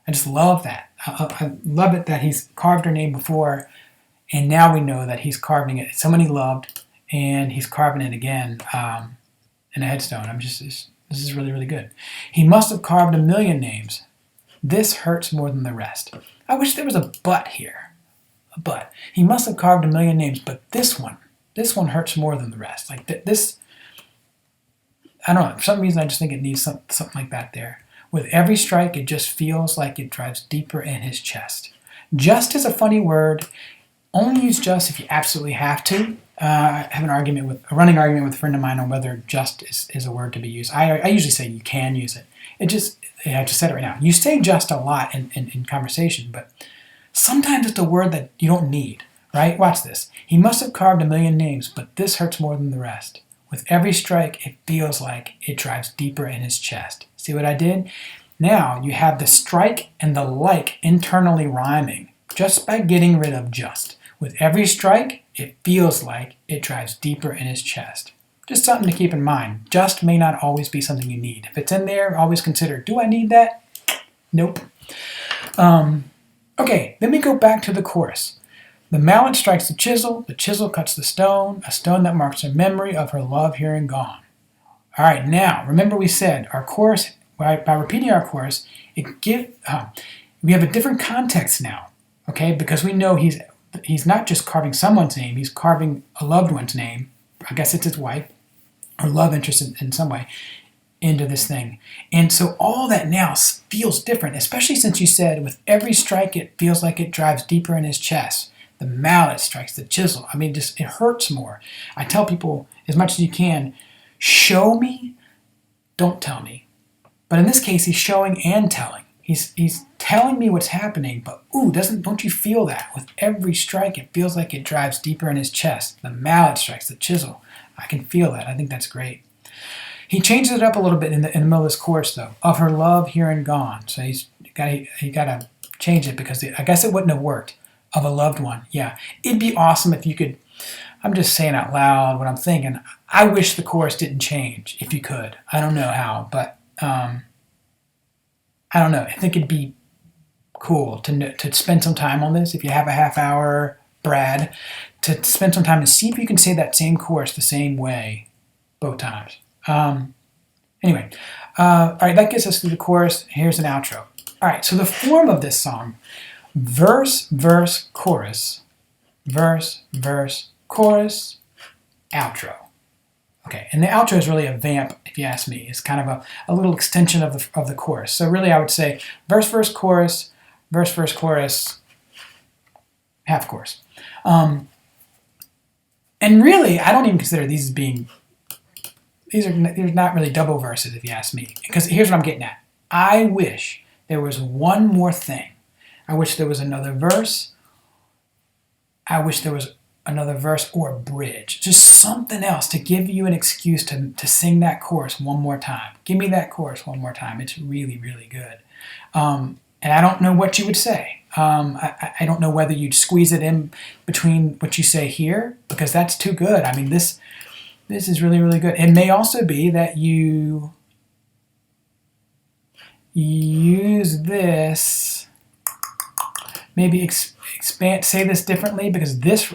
I just love that. I love it that he's carved her name before. And now we know that he's carving it. It's someone he loved. And he's carving it again in a headstone. This is really, really good. He must have carved a million names. This hurts more than the rest. I wish there was a but here. A but. He must have carved a million names, but this one hurts more than the rest. Like this, I don't know. For some reason, I just think it needs something like that there. With every strike, it just feels like it drives deeper in his chest. Just is a funny word. Only use just if you absolutely have to. I have a running argument with a friend of mine on whether just is a word to be used. I usually say you can use it. I just said it right now. You say just a lot in conversation, but sometimes it's a word that you don't need, right? Watch this. He must have carved a million names, but this hurts more than the rest. With every strike, it feels like it drives deeper in his chest. See what I did? Now you have the strike and the like internally rhyming just by getting rid of just. With every strike, it feels like it drives deeper in his chest. Just something to keep in mind. Just may not always be something you need. If it's in there, always consider, do I need that? Nope. Okay, then we go back to the chorus. The mallet strikes the chisel cuts the stone, a stone that marks a memory of her love here and gone. All right, now, remember we said our chorus, by repeating our chorus, we have a different context now, okay? Because we know he's not just carving someone's name, he's carving a loved one's name, I guess it's his wife, or love interest in some way, into this thing. And so all that now feels different, especially since you said with every strike it feels like it drives deeper in his chest. The mallet strikes the chisel. I mean, it hurts more. I tell people as much as you can, show me, don't tell me. But in this case, he's showing and telling. he's telling me what's happening, but ooh, don't you feel that? With every strike, it feels like it drives deeper in his chest. The mallet strikes the chisel. I can feel that. I think that's great. He changes it up a little bit in the middle of this chorus, though. Of her love, here and gone. So he got to change it because I guess it wouldn't have worked. Of a loved one, yeah. It'd be awesome if you could. I'm just saying out loud what I'm thinking. I wish the chorus didn't change. If you could, I don't know how, but I don't know. I think it'd be cool to spend some time on this. If you have a half hour, Brad, to spend some time and see if you can say that same chorus the same way both times. Anyway, all right, that gets us through the chorus. Here's an outro. All right, so the form of this song: verse, verse, chorus, verse, verse, chorus, outro. Okay, and the outro is really a vamp, if you ask me. It's kind of a little extension of the chorus. So really, I would say verse, verse, chorus, half chorus. And really, I don't even consider these as being. These are not really double verses, if you ask me. Because here's what I'm getting at. I wish there was one more thing. I wish there was another verse. I wish there was another verse or a bridge. Just something else to give you an excuse to sing that chorus one more time. Give me that chorus one more time. It's really, really good. And I don't know what you would say. I don't know whether you'd squeeze it in between what you say here, because that's too good. I mean, this is really, really good. It may also be that you use this, maybe expand, say this differently, because this,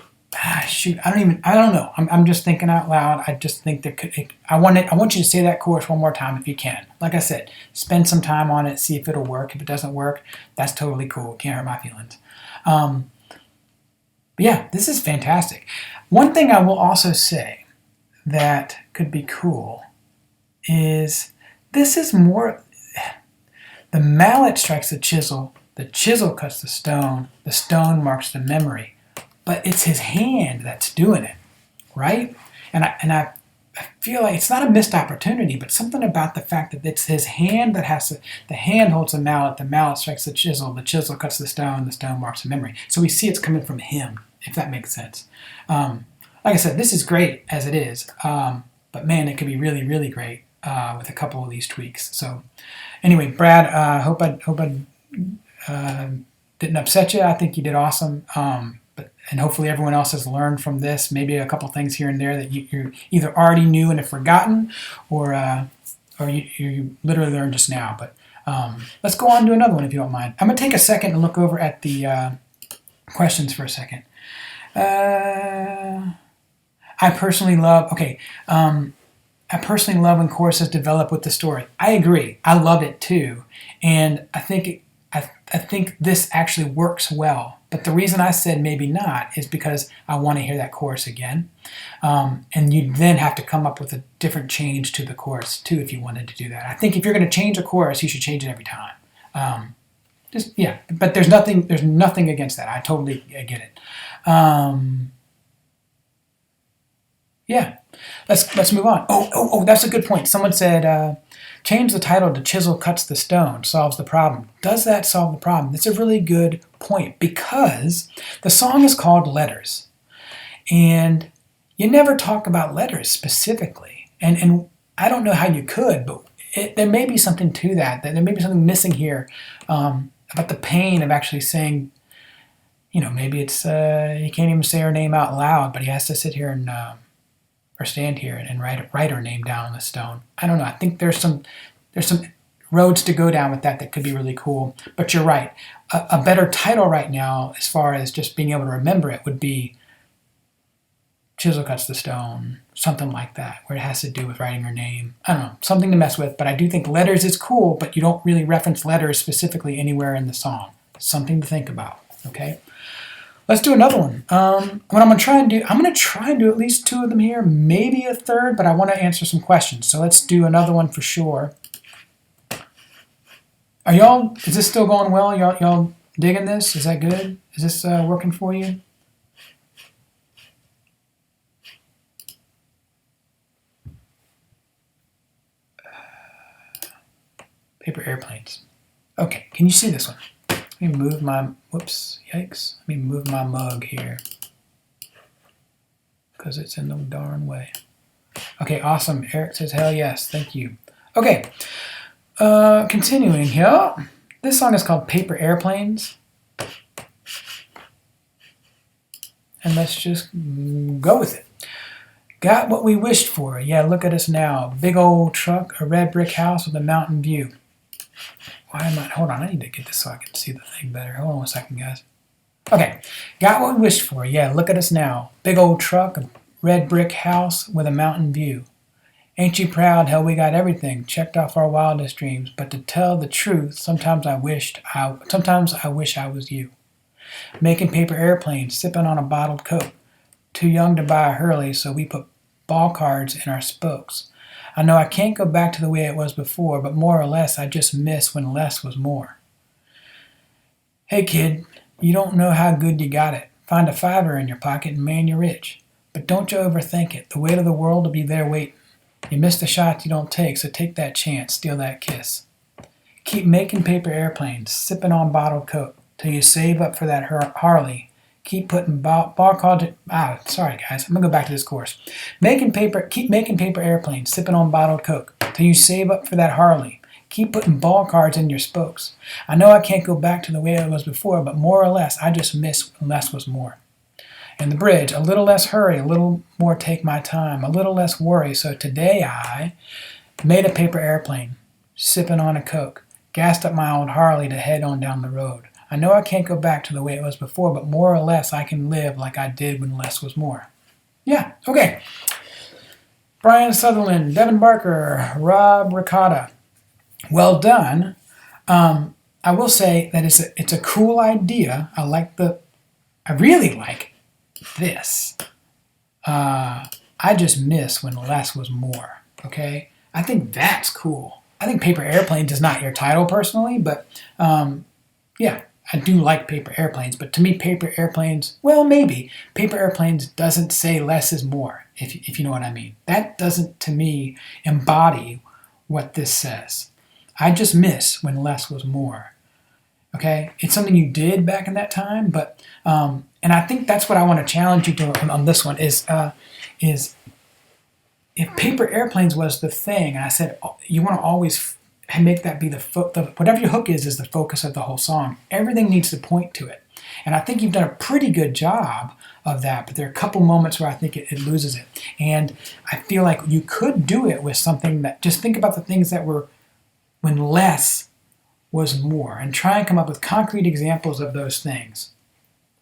shoot, I don't know. I'm just thinking out loud. I just think that I want you to say that chorus one more time if you can. Like I said, spend some time on it, see if it'll work. If it doesn't work, that's totally cool. Can't hurt my feelings. But yeah, this is fantastic. One thing I will also say that could be cool is this is more, the mallet strikes the chisel cuts the stone marks the memory, but it's his hand that's doing it, right? And I feel like it's not a missed opportunity, but something about the fact that it's his hand that the hand holds the mallet strikes the chisel cuts the stone marks the memory. So we see it's coming from him, if that makes sense. Like I said, this is great as it is, but man, it could be really, really great with a couple of these tweaks. So anyway, Brad, hope I didn't upset you. I think you did awesome. And hopefully everyone else has learned from this, maybe a couple things here and there that you either already knew and have forgotten, or you literally learned just now. But let's go on to another one if you don't mind. I'm going to take a second and look over at the questions for a second. I personally love when choruses develop with the story. I agree. I love it too. And I think this actually works well. But the reason I said maybe not is because I want to hear that chorus again. And you then have to come up with a different change to the chorus too if you wanted to do that. I think if you're going to change a chorus, you should change it every time. But there's nothing against that. I totally get it. Yeah, let's move on. Oh, that's a good point. Someone said, change the title to Chisel Cuts the Stone, solves the problem. Does that solve the problem? That's a really good point, because the song is called Letters. And you never talk about letters specifically. And I don't know how you could, but there may be something to that. There may be something missing here about the pain of actually saying, maybe it's, he can't even say her name out loud, but he has to sit here and... or stand here and write her name down on the stone. I don't know. I think there's some roads to go down with that could be really cool. But you're right. A better title right now, as far as just being able to remember it, would be Chisel Cuts the Stone, something like that, where it has to do with writing her name. I don't know, something to mess with. But I do think Letters is cool, but you don't really reference letters specifically anywhere in the song. Something to think about. Okay. Let's do another one. What I'm going to try and do at least two of them here, maybe a third, but I want to answer some questions. So let's do another one for sure. Is this still going well? Y'all digging this? Is that good? Is this working for you? Paper airplanes. Okay, can you see this one? Let me move my, whoops, yikes. Let me move my mug here because it's in the darn way. Okay, awesome. Eric says, hell yes, thank you. Okay, continuing here. This song is called Paper Airplanes. And let's just go with it. Got what we wished for. Yeah, look at us now. Big old truck, a red brick house with a mountain view. Why am I, hold on, I need to get this so I can see the thing better. Hold on a second, guys. Okay, got what we wished for. Yeah, look at us now. Big old truck, a red brick house with a mountain view. Ain't you proud? Hell, we got everything. Checked off our wildest dreams. But to tell the truth, sometimes I wish I was you. Making paper airplanes, sipping on a bottled Coke. Too young to buy a Hurley, so we put ball cards in our spokes. I know I can't go back to the way it was before, but more or less I just miss when less was more. Hey kid, you don't know how good you got it. Find a $5 in your pocket and man, you're rich. But don't you overthink it. The weight of the world will be there waiting. You miss the shot you don't take, so take that chance, steal that kiss. Keep making paper airplanes, sipping on bottled Coke, till you save up for that Harley. Keep putting ball cards. Sorry guys, I'm gonna go back to this course. Keep making paper airplanes, sipping on bottled Coke, till you save up for that Harley. Keep putting ball cards in your spokes. I know I can't go back to the way it was before, but more or less, I just miss when less was more. And the bridge, a little less hurry, a little more take my time, a little less worry. So today I made a paper airplane, sipping on a Coke, gassed up my old Harley to head on down the road. I know I can't go back to the way it was before, but more or less I can live like I did when less was more. Yeah, okay. Brian Sutherland, Devin Barker, Rob Ricotta. Well done. I will say that it's a cool idea. I really like this. I just miss when less was more. Okay? I think that's cool. I think Paper Airplanes is not your title personally, but yeah, I do like Paper Airplanes. But to me, Paper Airplanes, well, maybe. Paper Airplanes doesn't say less is more, if you know what I mean. That doesn't, to me, embody what this says. I just miss when less was more. Okay? It's something you did back in that time, but and I think that's what I want to challenge you to on this one is if Paper Airplanes was the thing, and I said you want to always make that be whatever your hook is the focus of the whole song. Everything needs to point to it. And I think you've done a pretty good job of that, but there are a couple moments where I think it loses it. And I feel like you could do it with something that, just think about the things that were when less was more, and try and come up with concrete examples of those things.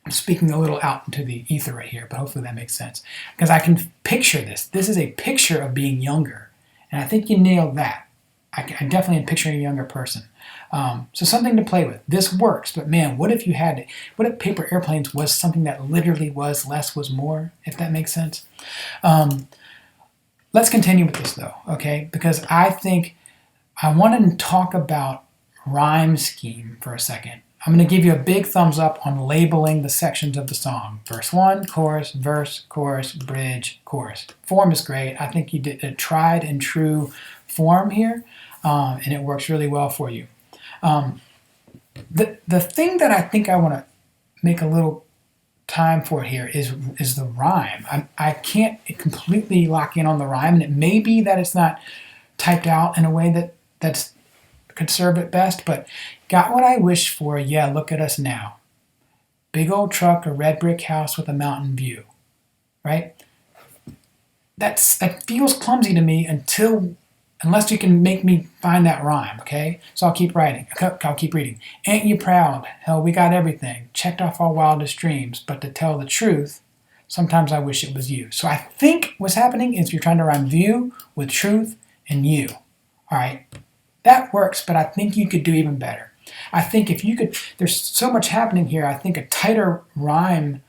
I'm speaking a little out into the ether right here, but hopefully that makes sense. Because I can picture this. This is a picture of being younger. And I think you nailed that. I definitely am picturing a younger person. So something to play with. This works, but man, what if Paper Airplanes was something that literally was less was more, if that makes sense? Let's continue with this though, okay? Because I think I want to talk about rhyme scheme for a second. I'm going to give you a big thumbs up on labeling the sections of the song. Verse 1, chorus, verse, chorus, bridge, chorus. Form is great. I think you did a tried and true form here, and it works really well for you. The thing that I think I want to make a little time for here is the rhyme. I can't completely lock in on the rhyme, and it may be that it's not typed out in a way that's could serve it best, but got what I wished for, yeah, look at us now. Big old truck, a red brick house with a mountain view, right? That feels clumsy to me unless you can make me find that rhyme, okay? So I'll keep writing, I'll keep reading. Ain't you proud? Hell, we got everything. Checked off our wildest dreams, but to tell the truth, sometimes I wish it was you. So I think what's happening is you're trying to rhyme view with truth and you, all right? That works, but I think you could do even better. I think if you could, there's so much happening here, I think a tighter rhyme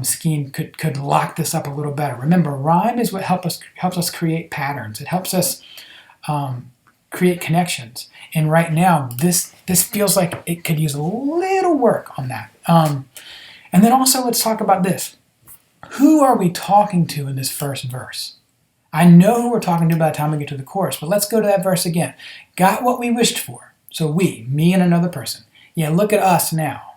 scheme could lock this up a little better. Remember, rhyme is what helps us create patterns. It helps us create connections. And right now, this feels like it could use a little work on that. And then also, let's talk about this. Who are we talking to in this first verse? I know who we're talking to by the time we get to the chorus, but let's go to that verse again. Got what we wished for. So we, me and another person. Yeah, look at us now.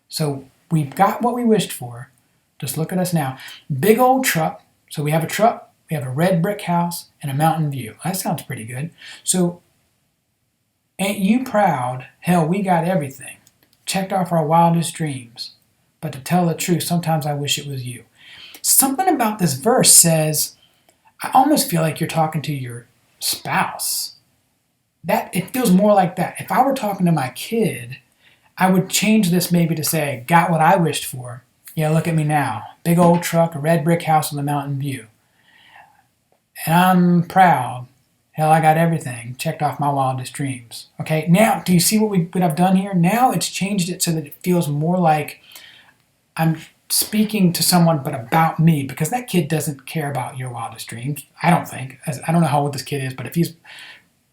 So we've got what we wished for. Just look at us now. Big old truck. So we have a truck, we have a red brick house, and a mountain view. That sounds pretty good. So ain't you proud? Hell, we got everything. Checked off our wildest dreams. But to tell the truth, sometimes I wish it was you. Something about this verse says, I almost feel like you're talking to your spouse. That it feels more like that. If I were talking to my kid, I would change this maybe to say, got what I wished for. Yeah, look at me now. Big old truck, a red brick house with a mountain view. And I'm proud. Hell, I got everything. Checked off my wildest dreams. Okay, now, do you see what I've done here? Now it's changed it so that it feels more like I'm speaking to someone but about me, because that kid doesn't care about your wildest dreams. I don't think. I don't know how old this kid is, but if he's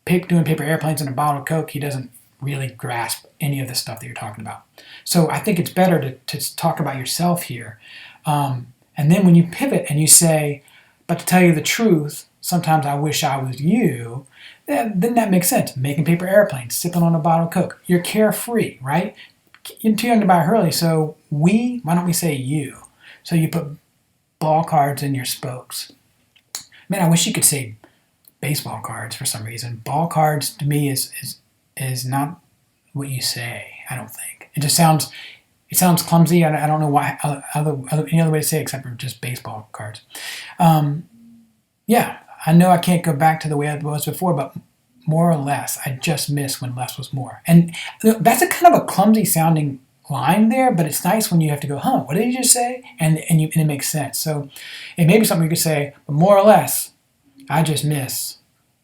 doing paper airplanes and a bottle of Coke, he doesn't really grasp any of the stuff that you're talking about. So I think it's better to talk about yourself here. And then when you pivot and you say, but to tell you the truth, sometimes I wish I was you, then that makes sense. Making paper airplanes, sipping on a bottle of Coke. You're carefree, right? You're too young to buy Hurley, so why don't we say you? So you put ball cards in your spokes. Man, I wish you could say baseball cards for some reason. Ball cards to me is not what you say, I don't think. It sounds clumsy. I don't know why any other way to say it except for just baseball cards. Yeah, I know I can't go back to the way it was before, but more or less, I just miss when less was more. And that's a kind of a clumsy sounding line there, but it's nice when you have to go, what did you just say? And it makes sense. So it may be something you could say, but more or less, I just miss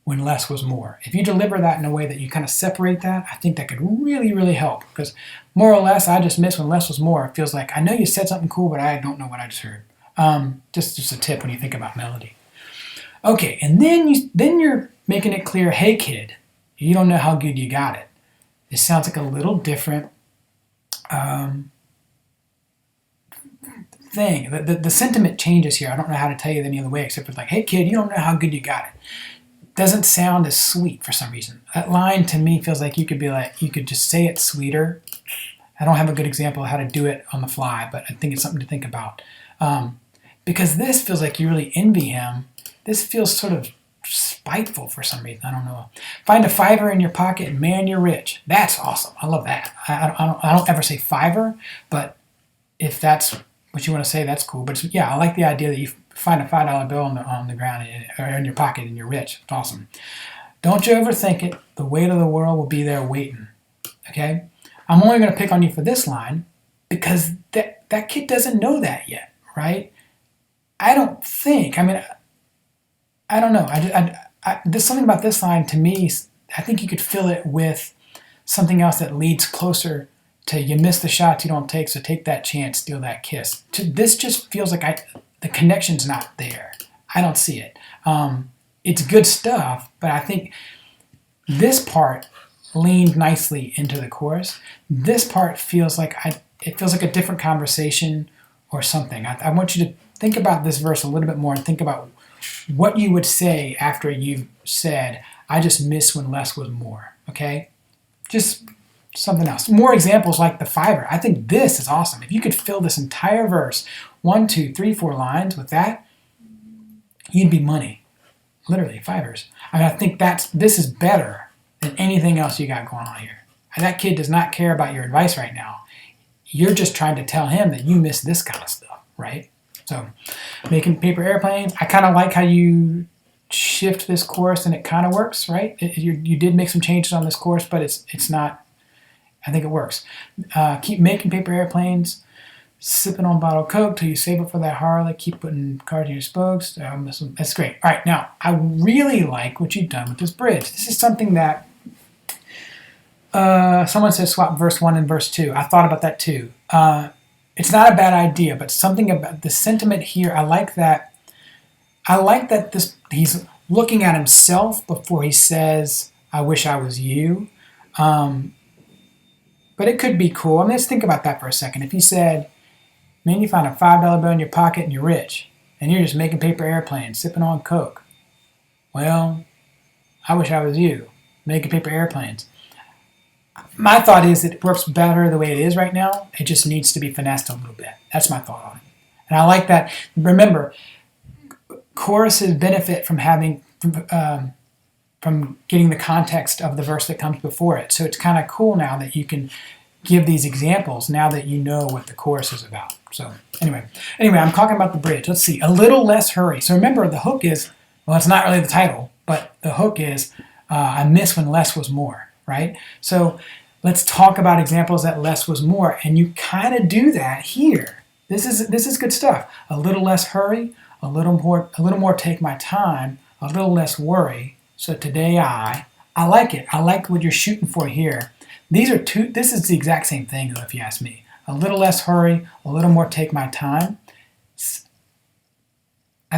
when less was more. If you deliver that in a way that you kind of separate that, I think that could really, really help. Because more or less, I just miss when less was more. It feels like, I know you said something cool, but I don't know what I just heard. Just a tip when you think about melody. Okay, and then you're making it clear, hey kid, you don't know how good you got it. This sounds like a little different thing. The sentiment changes here. I don't know how to tell you any other way except for like, hey kid, you don't know how good you got it. Doesn't sound as sweet for some reason. That line to me feels like you could just say it sweeter. I don't have a good example of how to do it on the fly, but I think it's something to think about. Because this feels like you really envy him. This feels sort of spiteful for some reason. I don't know. Find a fiver in your pocket and man, you're rich. That's awesome. I love that. I don't ever say fiver, but if that's what you want to say, that's cool. But yeah, I like the idea that you find a $5 bill on the ground or in your pocket and you're rich. It's awesome. Don't you overthink it. The weight of the world will be there waiting. Okay? I'm only going to pick on you for this line because that kid doesn't know that yet, right? I don't think. I mean, I don't know. There's something about this line to me. I think you could fill it with something else that leads closer to you miss the shots you don't take, so take that chance, steal that kiss. This just feels like the connection's not there. I don't see it. It's good stuff, but I think this part leaned nicely into the chorus. This part feels like it feels like a different conversation or something. I want you to think about this verse a little bit more and think about what you would say after you've said, I just miss when less was more, okay? Just something else. More examples like the fiver. I think this is awesome. If you could fill this entire verse, 1, 2, 3, 4 lines with that, you'd be money. Literally, fivers. I mean, I think this is better than anything else you got going on here. And that kid does not care about your advice right now. You're just trying to tell him that you miss this kind of stuff, right? So, making paper airplanes. I kind of like how you shift this chorus and it kind of works, right? You did make some changes on this chorus, but it's not. I think it works. Keep making paper airplanes. Sipping on bottled Coke till you save it for that Harley. Keep putting cards in your spokes. That's great. All right, now I really like what you've done with this bridge. This is something that someone says swap verse 1 and verse 2. I thought about that too. It's not a bad idea, but something about the sentiment here. I like that. He's looking at himself before he says, "I wish I was you." But it could be cool. I mean, let's think about that for a second. If he said, man, you find a $5 bill in your pocket and you're rich, and you're just making paper airplanes, sipping on Coke. Well, I wish I was you, making paper airplanes. My thought is it works better the way it is right now. It just needs to be finessed a little bit. That's my thought on it. And I like that. Remember, choruses benefit from having from getting the context of the verse that comes before it. So it's kind of cool now that you can give these examples now that you know what the chorus is about. So anyway, I'm talking about the bridge. Let's see. A little less hurry. So remember, the hook is, well, it's not really the title, but the hook is I miss when less was more, right? So let's talk about examples that less was more, and you kind of do that here. This is good stuff. A little less hurry, a little more take my time, a little less worry. So today I like it. I like what you're shooting for here. This is the exact same thing though, if you ask me. A little less hurry, a little more take my time. I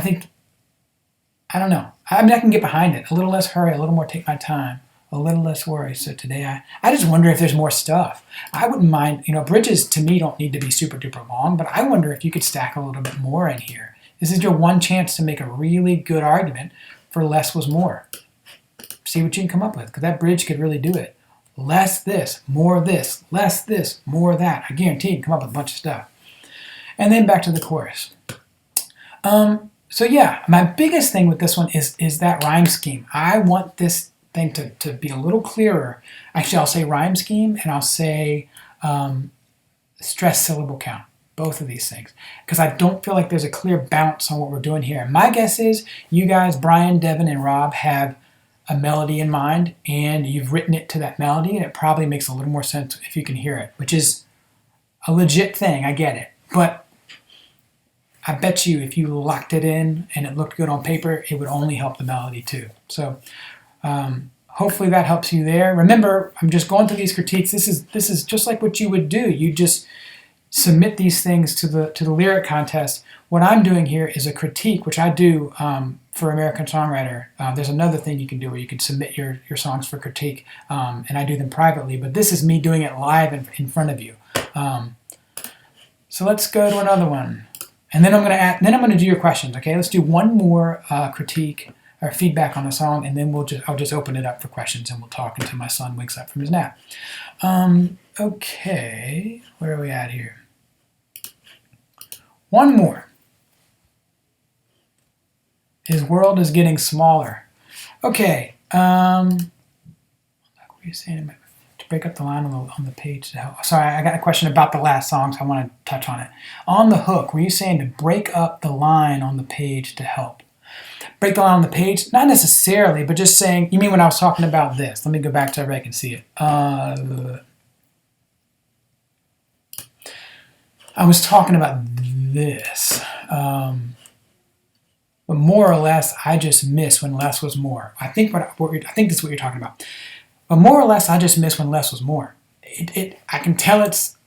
don't know. I can get behind it. A little less hurry, a little more take my time, a little less worry. So today I just wonder if there's more stuff. I wouldn't mind, bridges to me don't need to be super duper long, but I wonder if you could stack a little bit more in here. This is your one chance to make a really good argument for less was more. See what you can come up with, because that bridge could really do it. Less this, more this, less this, more that. I guarantee you can come up with a bunch of stuff. And then back to the chorus. So yeah, my biggest thing with this one is that rhyme scheme. I want this thing to be a little clearer. Actually, I'll say rhyme scheme and I'll say stress syllable count. Both of these things. Because I don't feel like there's a clear bounce on what we're doing here. My guess is you guys, Brian, Devin, and Rob, have a melody in mind and you've written it to that melody, and it probably makes a little more sense if you can hear it, which is a legit thing. I get it. But I bet you if you locked it in and it looked good on paper, it would only help the melody too. So hopefully that helps you there. Remember, I'm just going through these critiques. This is just like what you would do. You just submit these things to the lyric contest. What I'm doing here is a critique, which I do for American Songwriter. There's another thing you can do where you can submit your songs for critique, and I do them privately, but this is me doing it live in front of you. So let's go to another one. And then I'm going to do your questions, okay? Let's do one more critique or feedback on the song, and then I'll just open it up for questions, and we'll talk until my son wakes up from his nap. Okay, where are we at here? One more. His world is getting smaller. Okay, what were you saying? To break up the line on the page to help. Sorry, I got a question about the last song, so I want to touch on it. On the hook, were you saying to break up the line on the page to help? Break the line on the page? Not necessarily, but just saying, you mean when I was talking about this? Let me go back so everybody can see it. I was talking about this. But more or less, I just miss when less was more. I think that's what you're talking about. But more or less, I just miss when less was more. I can tell it's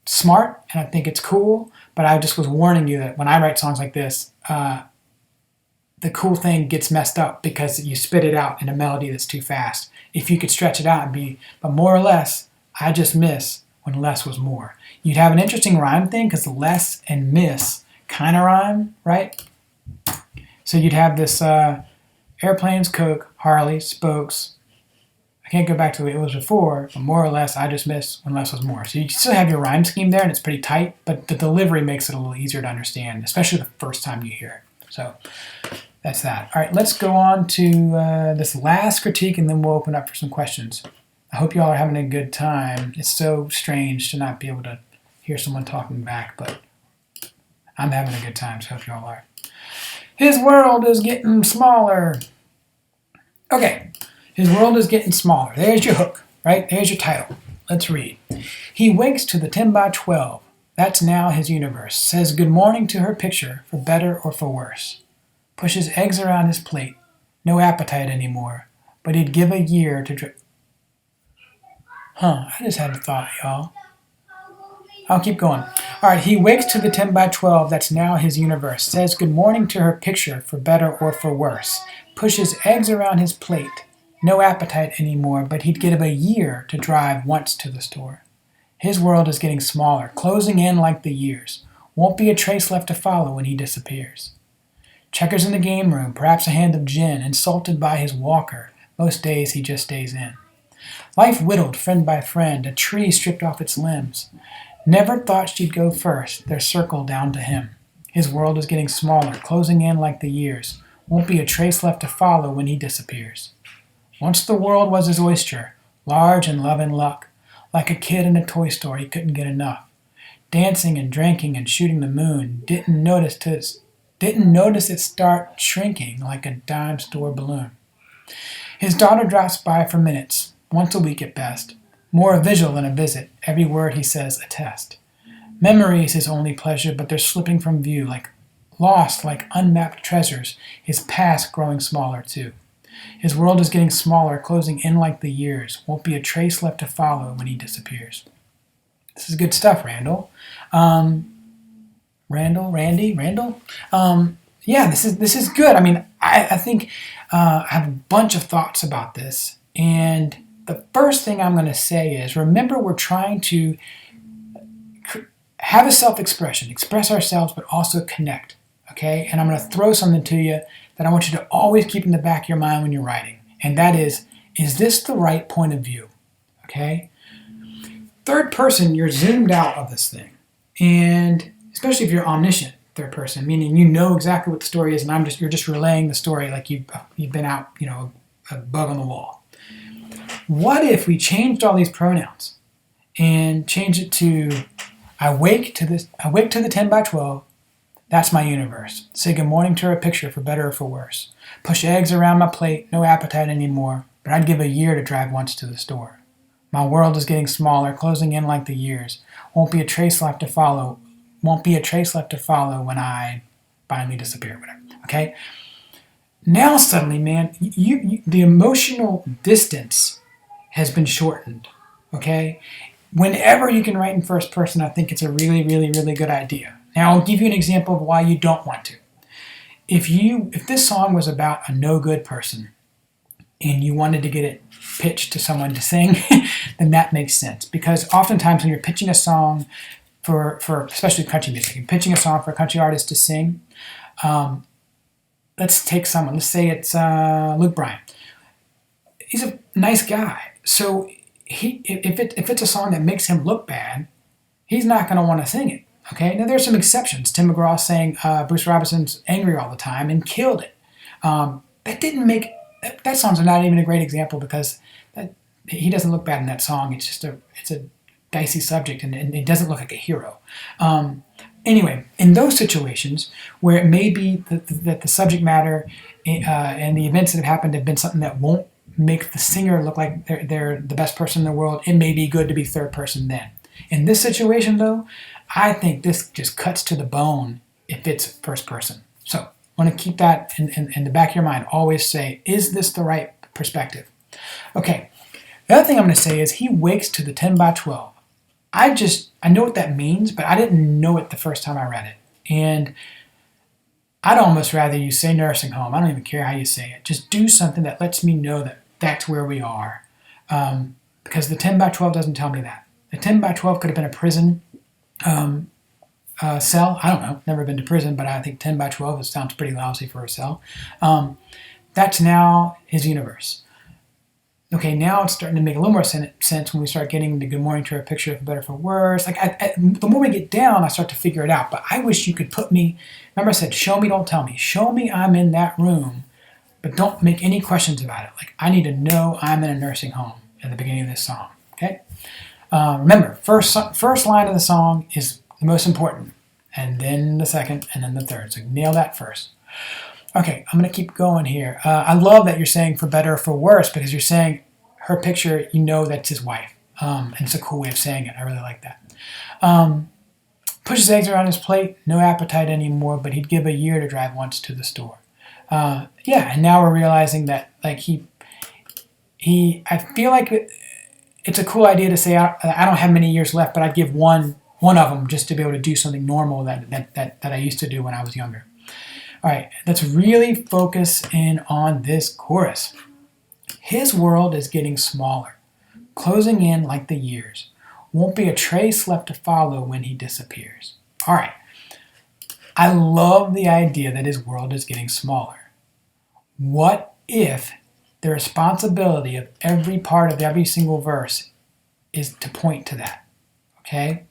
smart, and I think it's cool, but I just was warning you that when I write songs like this, the cool thing gets messed up because you spit it out in a melody that's too fast. If you could stretch it out and be, but more or less, I just miss when less was more. You'd have an interesting rhyme thing because less and miss kind of rhyme, right? So you'd have this airplanes, Coke, Harley, spokes. I can't go back to the way it was before, but more or less, I just miss when less was more. So you still have your rhyme scheme there, and it's pretty tight, but the delivery makes it a little easier to understand, especially the first time you hear it. So that's that. All right, let's go on to this last critique, and then we'll open up for some questions. I hope you all are having a good time. It's so strange to not be able to hear someone talking back, but I'm having a good time, so I hope you all are. His world is getting smaller. Okay, his world is getting smaller. There's your hook, right? There's your title. Let's read. He wakes to the 10 by 12. That's now his universe. Says good morning to her picture, for better or for worse. Pushes eggs around his plate. No appetite anymore, but he'd give a year to drink. I just had a thought, y'all. I'll keep going. All right, he wakes to the 10 by 12. That's now his universe. Says good morning to her picture, for better or for worse. Pushes eggs around his plate. No appetite anymore, but he'd give a year to drive once to the store. His world is getting smaller, closing in like the years. Won't be a trace left to follow when he disappears. Checkers in the game room, perhaps a hand of gin, insulted by his walker. Most days he just stays in. Life whittled friend by friend, a tree stripped off its limbs. Never thought she'd go first, their circle down to him. His world is getting smaller, closing in like the years. Won't be a trace left to follow when he disappears. Once the world was his oyster, large and love and luck. Like a kid in a toy store, he couldn't get enough. Dancing and drinking and shooting the moon, didn't notice it start shrinking like a dime store balloon. His daughter drops by for minutes, once a week at best. More a visual than a visit, every word he says a test. Memory is his only pleasure, but they're slipping from view, lost like unmapped treasures, his past growing smaller too. His world is getting smaller, closing in like the years. Won't be a trace left to follow when he disappears. This is good stuff, Randall. Randall? Yeah, this is good. I mean, I think I have a bunch of thoughts about this. And the first thing I'm going to say is, remember, we're trying to have a self-expression, express ourselves, but also connect. Okay? And I'm going to throw something to you that I want you to always keep in the back of your mind when you're writing. And that is this the right point of view? Okay? Third person, you're zoomed out of this thing. And especially if you're omniscient third person, meaning you know exactly what the story is, and you're just relaying the story like you've been out, a bug on the wall. What if we changed all these pronouns and changed it to I wake to the 10 by 12. That's my universe. Say good morning to her picture for better or for worse. Push eggs around my plate, no appetite anymore, but I'd give a year to drive once to the store. My world is getting smaller, closing in like the years. Won't be a trace left to follow when I finally disappear, whatever. Okay? Now suddenly, man, the emotional distance has been shortened. Okay? Whenever you can write in first person, I think it's a really, really, really good idea. Now I'll give you an example of why you don't want to. If this song was about a no good person and you wanted to get it pitched to someone to sing, then that makes sense. Because oftentimes when you're pitching a song for especially country music, and pitching a song for a country artist to sing, let's take someone. Let's say it's Luke Bryan. He's a nice guy, so if it's a song that makes him look bad, he's not going to want to sing it. Okay. Now there's some exceptions. Tim McGraw sang Bruce Robinson's "Angry All the Time" and killed it. That song's not even a great example because he doesn't look bad in that song. It's a dicey subject and it doesn't look like a hero. Anyway, in those situations where it may be that the subject matter and the events that have happened have been something that won't make the singer look like they're the best person in the world, it may be good to be third person then. In this situation, though, I think this just cuts to the bone if it's first person. So I want to keep that in the back of your mind. Always say, is this the right perspective? Okay. The other thing I'm going to say is he wakes to the 10 by 12. I know what that means, but I didn't know it the first time I read it. And I'd almost rather you say nursing home. I don't even care how you say it. Just do something that lets me know that that's where we are. Because the 10 by 12 doesn't tell me that. The 10 by 12 could have been a prison cell. I don't know. Never been to prison, but I think 10 by 12 sounds pretty lousy for a cell. That's now his universe. Okay, now it's starting to make a little more sense when we start getting the good morning to a picture for better for worse. The more we get down, I start to figure it out. But I wish you could put me, remember I said, show me, don't tell me. Show me I'm in that room, but don't make any questions about it. I need to know I'm in a nursing home at the beginning of this song, okay? Remember, first line of the song is the most important, and then the second, and then the third. So nail that first. Okay, I'm going to keep going here. I love that you're saying for better or for worse because you're saying her picture, that's his wife. And it's a cool way of saying it. I really like that. Pushes eggs around his plate, no appetite anymore, but he'd give a year to drive once to the store. And now we're realizing that I feel like it's a cool idea to say I don't have many years left, but I'd give one of them just to be able to do something normal that I used to do when I was younger. All right, let's really focus in on this chorus. His world is getting smaller, closing in like the years. Won't be a trace left to follow when he disappears. All right, I love the idea that his world is getting smaller. What if the responsibility of every part of every single verse is to point to that. Okay?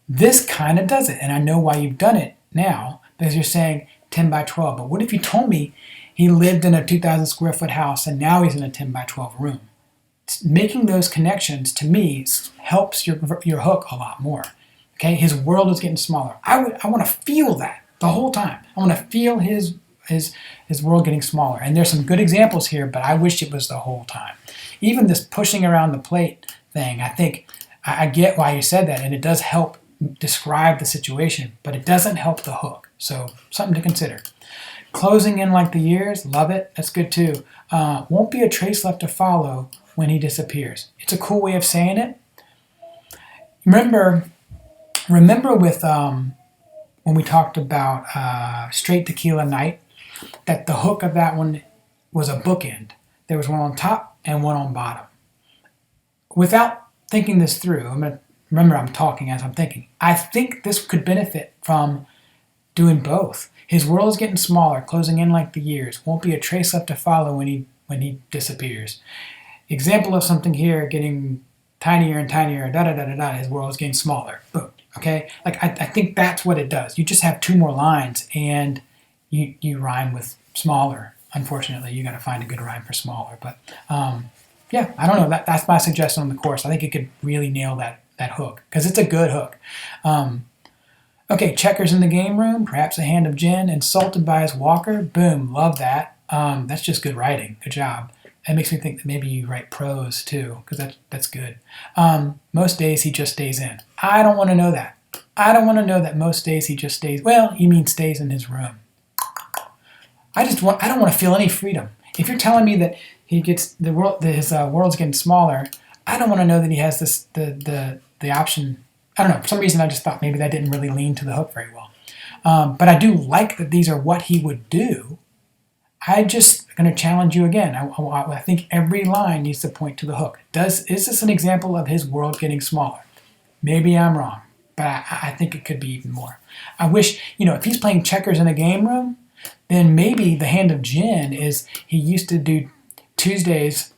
This kind of does it, and I know why you've done it now, because you're saying 10 by 12. But what if you told me he lived in a 2,000 square foot house and now he's in a 10 by 12 room? Making those connections, to me, helps your hook a lot more. Okay? His world is getting smaller. I want to feel that the whole time. I want to feel his world getting smaller. And there's some good examples here, but I wish it was the whole time. Even this pushing around the plate thing, I think I get why you said that, and it does help describe the situation, but it doesn't help the hook. So something to consider. Closing in like the years, love it. That's good too. Won't be a trace left to follow when he disappears. It's a cool way of saying it. Remember with when we talked about Straight Tequila Night, that the hook of that one was a bookend. There was one on top and one on bottom. Without thinking this through, remember I'm talking as I'm thinking. I think this could benefit from doing both. His world is getting smaller, closing in like the years. Won't be a trace left to follow when he disappears. Example of something here getting tinier and tinier, da-da-da-da-da, his world is getting smaller. Boom. Okay? Like I think that's what it does. You just have two more lines and you rhyme with smaller. Unfortunately, you got to find a good rhyme for smaller. But yeah, I don't know. That's my suggestion on the course. I think it could really nail that hook because it's a good hook. Okay, checkers in the game room, perhaps a hand of gin, insulted by his walker. Boom, love that. That's just good writing. Good job. That makes me think that maybe you write prose too, because that's good. Most days he just stays in. I don't want to know that. I don't want to know that most days he just stays. Well, you mean stays in his room. I don't want to feel any freedom. If you're telling me that he gets his world's getting smaller, I don't want to know that he has the option. I don't know. For some reason, I just thought maybe that didn't really lean to the hook very well. But I do like that these are what he would do. I just going to challenge you again. I think every line needs to point to the hook. Is this an example of his world getting smaller? Maybe I'm wrong, but I think it could be even more. I wish, if he's playing checkers in a game room, then maybe the hand of gin is he used to do Tuesdays,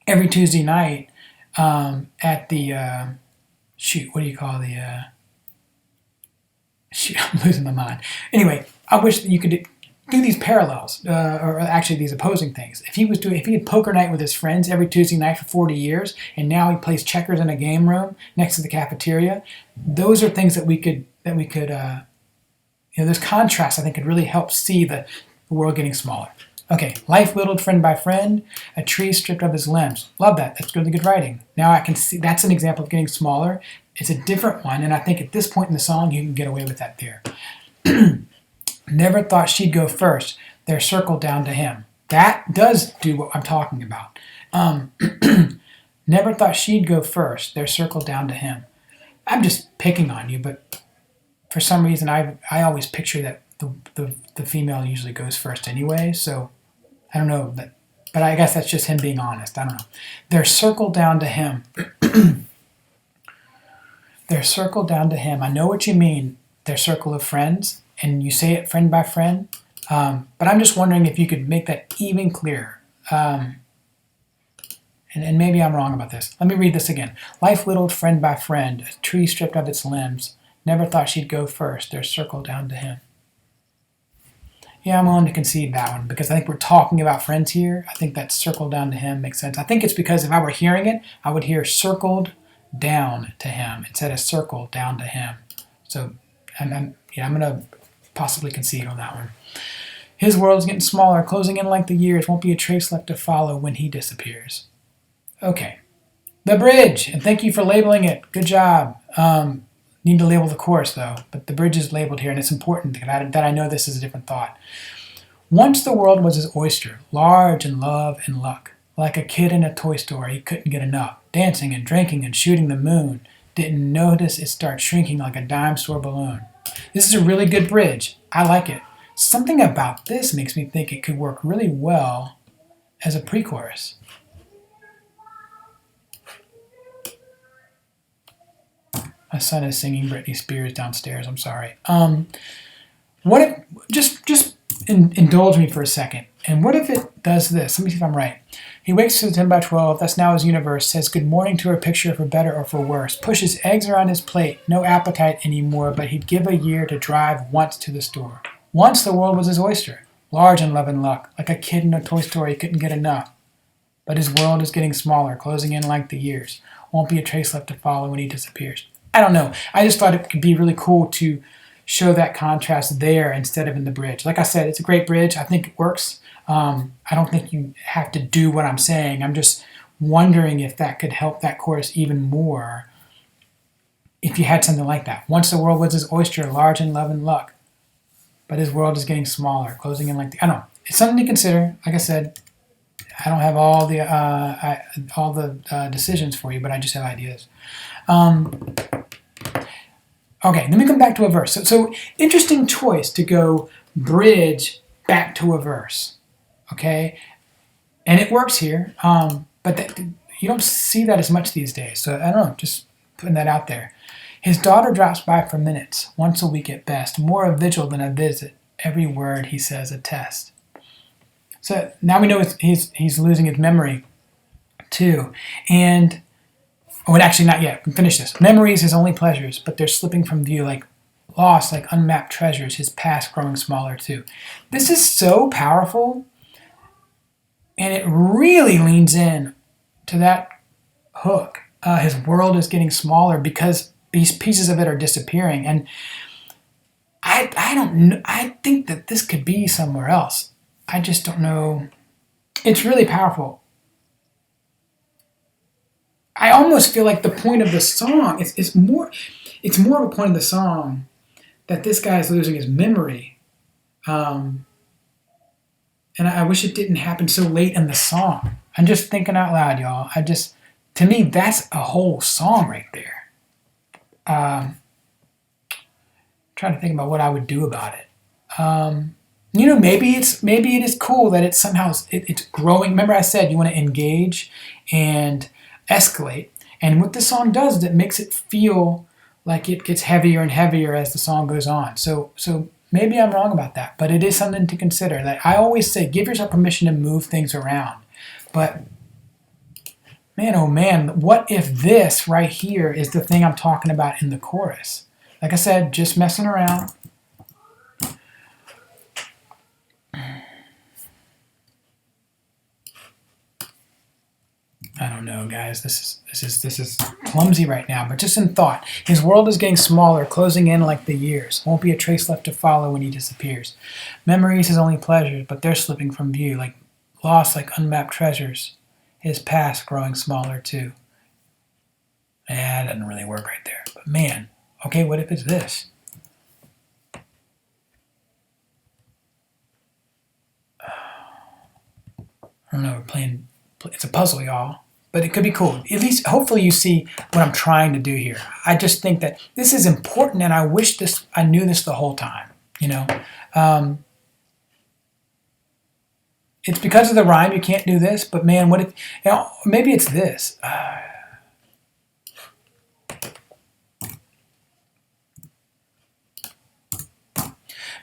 every Tuesday night at the, what do you call the, I'm losing my mind. Anyway, I wish that you could do these parallels, or actually these opposing things. If he had poker night with his friends every Tuesday night for 40 years, and now he plays checkers in a game room next to the cafeteria, those are things that we could this contrast, I think, could really help see the world getting smaller. Okay, life whittled friend by friend, a tree stripped of his limbs. Love that. That's really good writing. Now I can see that's an example of getting smaller. It's a different one, and I think at this point in the song, you can get away with that there. Never thought she'd go first. They're circled down to him. That does do what I'm talking about. Never thought she'd go first. They're circled down to him. I'm just picking on you, but for some reason, I always picture that the female usually goes first anyway, so I don't know, but I guess that's just him being honest. I don't know. They're circled down to him. They're circled down to him. I know what you mean. Their circle of friends, and you say it friend by friend, but I'm just wondering if you could make that even clearer. And maybe I'm wrong about this. Let me read this again. Life whittled friend by friend, a tree stripped of its limbs. Never thought she'd go first. They're circled down to him. Yeah, I'm willing to concede that one because I think we're talking about friends here. I think that circled down to him makes sense. I think it's because if I were hearing it, I would hear circled down to him instead of circle down to him. So I'm going to possibly concede on that one. His world's getting smaller, closing in like the years. Won't be a trace left to follow when he disappears. Okay. The bridge, and thank you for labeling it. Good job. Need to label the chorus, though, but the bridge is labeled here, and it's important that I know this is a different thought. Once the world was his oyster, large in love and luck. Like a kid in a toy store, he couldn't get enough. Dancing and drinking and shooting the moon. Didn't notice it start shrinking like a dime store balloon. This is a really good bridge. I like it. Something about this makes me think it could work really well as a pre-chorus. My son is singing Britney Spears downstairs. I'm sorry. What if just indulge me for a second? And what if it does this? Let me see if I'm right. He wakes to the 10 by 12, that's now his universe, says good morning to her picture for better or for worse, pushes eggs around his plate, no appetite anymore, but he'd give a year to drive once to the store. Once the world was his oyster, large in love and luck, like a kid in a toy store he couldn't get enough. But his world is getting smaller, closing in like the years. Won't be a trace left to follow when he disappears. I don't know. I just thought it could be really cool to show that contrast there instead of in the bridge. Like I said, it's a great bridge. I think it works. I don't think you have to do what I'm saying. I'm just wondering if that could help that chorus even more if you had something like that. Once the world was his oyster, large in love and luck. But his world is getting smaller, closing in like the... I don't know. It's something to consider. Like I said, I don't have all the decisions for you, but I just have ideas. Okay, let me come back to a verse. So interesting choice to go bridge back to a verse. Okay, and it works here, but you don't see that as much these days. So I don't know, just putting that out there. His daughter drops by for minutes, once a week at best, more a vigil than a visit. Every word he says a test. So now we know he's losing his memory too, and actually not yet. We can finish this. Memories his only pleasures, but they're slipping from view like lost, like unmapped treasures. His past growing smaller too. This is so powerful. And it really leans in to that hook. His world is getting smaller because these pieces of it are disappearing. And I don't know. I think that this could be somewhere else. I just don't know. It's really powerful. I almost feel like the point of the song is more. It's more of a point of the song that this guy is losing his memory. And I wish it didn't happen so late in the song. I'm just thinking out loud, y'all. To me, that's a whole song right there. Trying to think about what I would do about it. Maybe it is cool that it's somehow it's growing. Remember I said you want to engage and escalate. And what the song does is it makes it feel like it gets heavier and heavier as the song goes on. So maybe I'm wrong about that, but it is something to consider. That I always say, give yourself permission to move things around. But man, oh man, what if this right here is the thing I'm talking about in the chorus? Like I said, just messing around. I don't know, guys. This is clumsy right now, but just in thought. His world is getting smaller, closing in like the years. Won't be a trace left to follow when he disappears. Memories his only pleasures, but they're slipping from view, like lost, like unmapped treasures. His past growing smaller too. That doesn't really work right there. But man, okay, what if it's this? I don't know. We're playing. It's a puzzle, y'all. But it could be cool. At least, hopefully you see what I'm trying to do here. I just think that this is important, and I wish I knew this the whole time, It's because of the rhyme you can't do this, but man, what if, maybe it's this.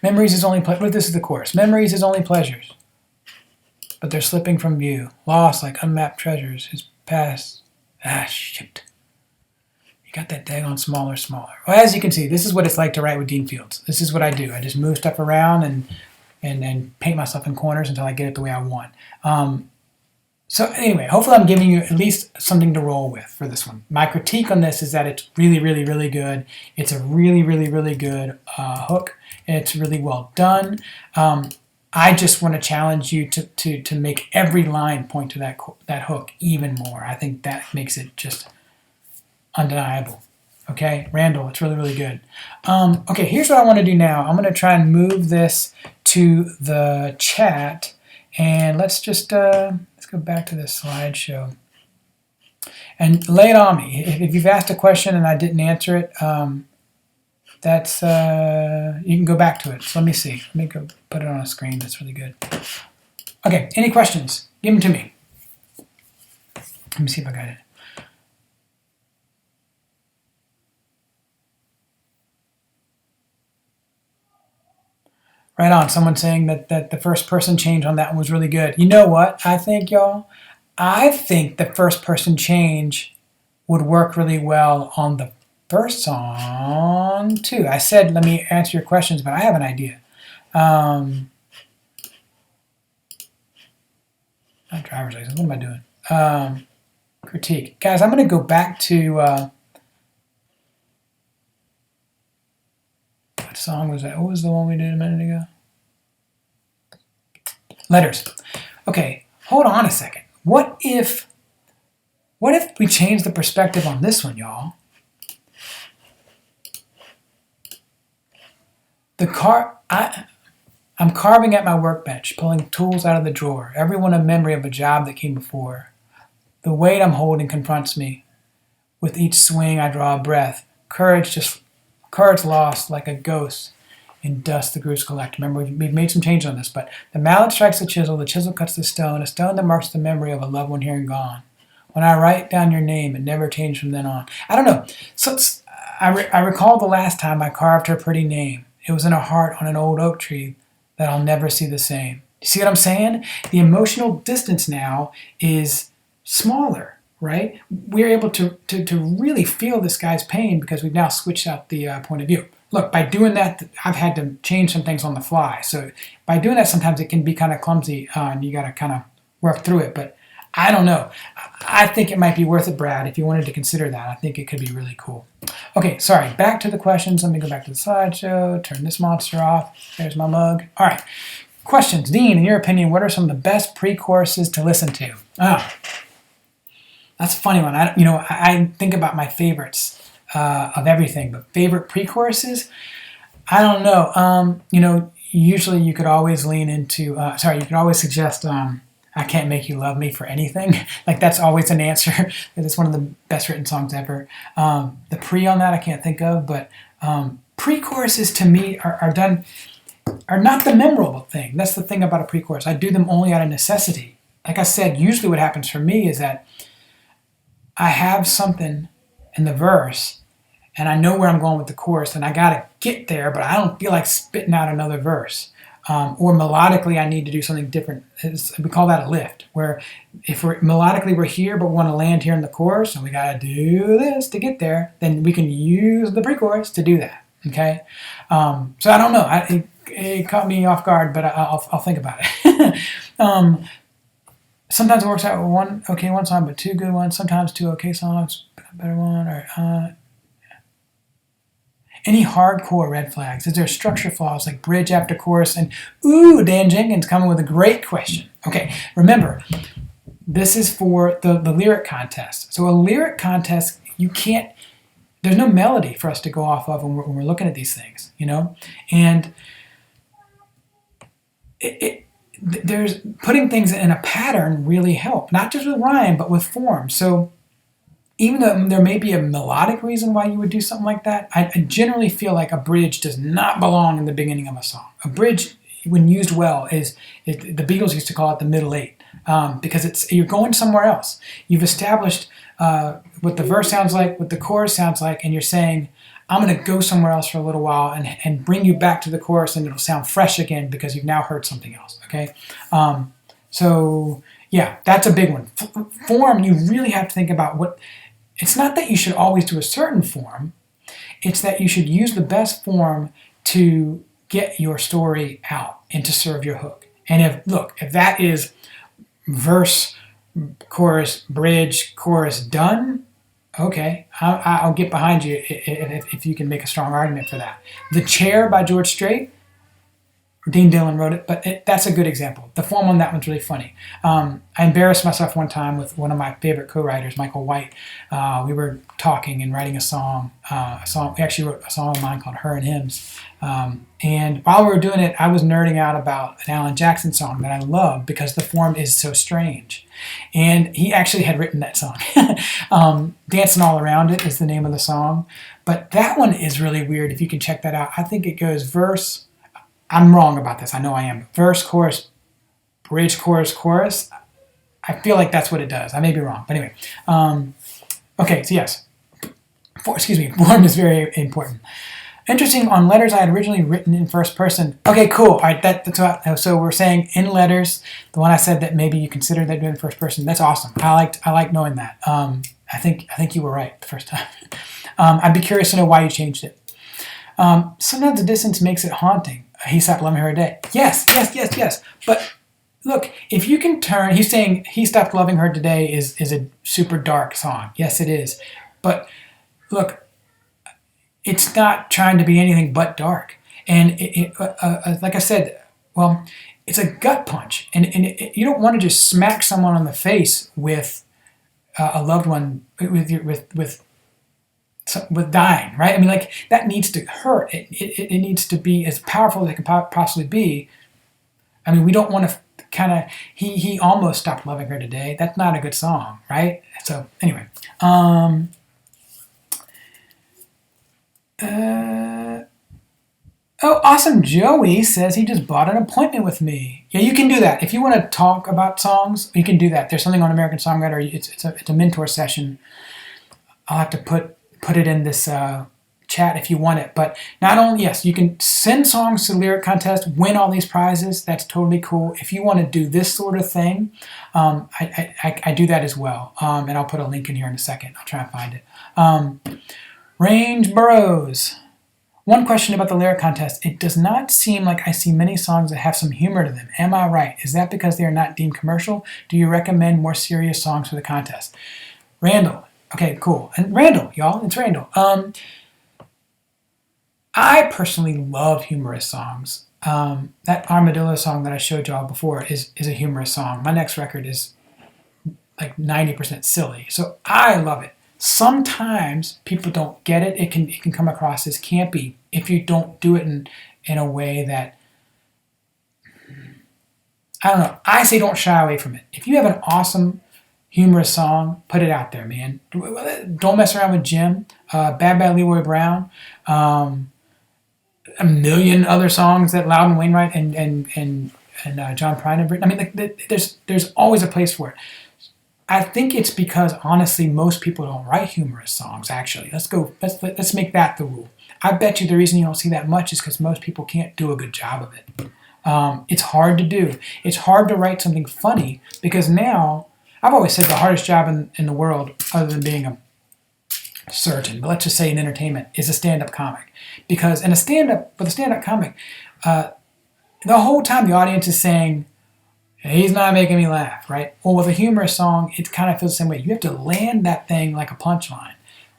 Memories is only, what if this is the chorus? Memories is only pleasures, but they're slipping from view. Lost like unmapped treasures. His past. Shit. You got that daggone smaller. Well, as you can see, this is what it's like to write with Dean Fields. This is what I do. I just move stuff around and paint myself in corners until I get it the way I want. So anyway, hopefully I'm giving you at least something to roll with for this one. My critique on this is that it's really, really, really good. It's a really, really, really good hook. It's really well done. I just want to challenge you to make every line point to that hook even more. I think that makes it just undeniable. Okay, Randall, it's really, really good. Okay, here's what I want to do now. I'm going to try and move this to the chat, and let's just let's go back to this slideshow and lay it on me. If you've asked a question and I didn't answer it, that's you can go back to it. So let me see. Let me go put it on a screen. That's really good. Okay, any questions? Give them to me. Let me see if I got it. Right on. Someone saying that the first person change on that one was really good. You know what? I think, y'all, I think the first person change would work really well on the first song too. I said, let me answer your questions, but I have an idea. Not driver's license, what am I doing? Critique. Guys, I'm going to go back to, what song was that? What was the one we did a minute ago? Letters. Okay, hold on a second. What if we change the perspective on this one, y'all? I'm carving at my workbench, pulling tools out of the drawer, every one a memory of a job that came before. The weight I'm holding confronts me. With each swing I draw a breath. Courage lost like a ghost in dust the grooves collect. Remember, we've made some changes on this, but the mallet strikes the chisel cuts the stone, a stone that marks the memory of a loved one here and gone. When I write down your name, it never changed from then on. I don't know. So I recall the last time I carved her pretty name. It was in a heart on an old oak tree that I'll never see the same. You see what I'm saying? The emotional distance now is smaller, right? We're able to really feel this guy's pain because we've now switched out the point of view. Look, by doing that, I've had to change some things on the fly. So by doing that, sometimes it can be kind of clumsy and you got to kind of work through it. But I don't know. I think it might be worth it, Brad, if you wanted to consider that. I think it could be really cool. Okay, sorry, back to the questions. Let me go back to the slideshow, turn this monster off. There's my mug. All right, questions. Dean, in your opinion, what are some of the best pre-choruses to listen to? Oh, that's a funny one. I think about my favorites of everything, but favorite pre-choruses? I don't know. Usually you could always lean into, you could always suggest I Can't Make You Love Me for Anything. Like, that's always an answer. It's one of the best written songs ever. The pre on that I can't think of, but pre-choruses to me are not the memorable thing. That's the thing about a pre-chorus. I do them only out of necessity. Like I said, usually what happens for me is that I have something in the verse and I know where I'm going with the chorus and I got to get there, but I don't feel like spitting out another verse. Or melodically, I need to do something different. We call that a lift, where if melodically we're here, but we want to land here in the chorus, and we got to do this to get there, then we can use the pre-chorus to do that, okay? So I don't know. It caught me off guard, but I'll think about it. Sometimes it works out with one okay one song, but two good ones. Sometimes two okay songs, a better one. Or any hardcore red flags? Is there structure flaws like bridge after chorus? And ooh, Dan Jenkins coming with a great question. Okay, remember, this is for the lyric contest. So a lyric contest, there's no melody for us to go off of when we're looking at these things, And there's putting things in a pattern really help, not just with rhyme, but with form. So even though there may be a melodic reason why you would do something like that, I generally feel like a bridge does not belong in the beginning of a song. A bridge, when used well, the Beatles used to call it the middle eight, because you're going somewhere else. You've established what the verse sounds like, what the chorus sounds like, and you're saying, I'm going to go somewhere else for a little while and bring you back to the chorus, and it'll sound fresh again because you've now heard something else, okay? So, yeah, that's a big one. Form, you really have to think about what... It's not that you should always do a certain form. It's that you should use the best form to get your story out and to serve your hook. And if that is verse, chorus, bridge, chorus, done, okay, I'll get behind you if you can make a strong argument for that. The Chair by George Strait, Dean Dillon wrote it, but that's a good example. The form on that one's really funny. I embarrassed myself one time with one of my favorite co-writers, Michael White. We were talking and writing a song. We actually wrote a song of mine called Her and Hymns. And while we were doing it, I was nerding out about an Alan Jackson song that I love because the form is so strange. And he actually had written that song. Dancing All Around It is the name of the song. But that one is really weird if you can check that out. I think it goes verse... I'm wrong about this. I know I am. Verse, chorus, bridge, chorus, chorus. I feel like that's what it does. I may be wrong. But anyway. Okay, so yes. Form is very important. Interesting. On letters, I had originally written in first person. Okay, cool. All right, that's what. So we're saying in letters. The one I said that maybe you consider that doing first person. That's awesome. I like knowing that. I think you were right the first time. I'd be curious to know why you changed it. Sometimes the distance makes it haunting. He stopped loving her a day. Yes. But look, if you can turn, he's saying he stopped loving her today is a super dark song. Yes, it is. But look, it's not trying to be anything but dark. And like I said, well, it's a gut punch, and you don't want to just smack someone on the face with a loved one with dying, right? I mean, like that needs to hurt. It needs to be as powerful as it can possibly be. I mean, we don't want to kind of. He almost stopped loving her today. That's not a good song, right? So anyway. Oh, awesome. Joey says he just bought an appointment with me. Yeah, you can do that. If you want to talk about songs, you can do that. There's something on American Songwriter. It's a mentor session. I'll have to put it in this chat if you want it. But not only, yes, you can send songs to the lyric contest, win all these prizes. That's totally cool. If you want to do this sort of thing, I do that as well. And I'll put a link in here in a second. I'll try and find it. Range Burrows. One question about the lyric contest. It does not seem like I see many songs that have some humor to them. Am I right? Is that because they are not deemed commercial? Do you recommend more serious songs for the contest? Randall. Okay, cool. And Randall, y'all. It's Randall. I personally love humorous songs. That Armadillo song that I showed y'all before is a humorous song. My next record is like 90% silly. So I love it. Sometimes people don't get it. It can come across as campy if you don't do it in a way that, I don't know. I say don't shy away from it. If you have an awesome, humorous song, put it out there, man. Don't mess around with Jim. Bad Leroy Brown. A million other songs that Loudon Wainwright and John Prine have written. I mean, like, there's always a place for it. I think it's because honestly, most people don't write humorous songs. Actually, let's make that the rule. I bet you the reason you don't see that much is because most people can't do a good job of it. It's hard to do. It's hard to write something funny because now I've always said the hardest job in the world, other than being a surgeon, but let's just say in entertainment, is a stand-up comic. Because with a stand-up comic, the whole time the audience is saying, he's not making me laugh, right? Well, with a humorous song, it kind of feels the same way. You have to land that thing like a punchline,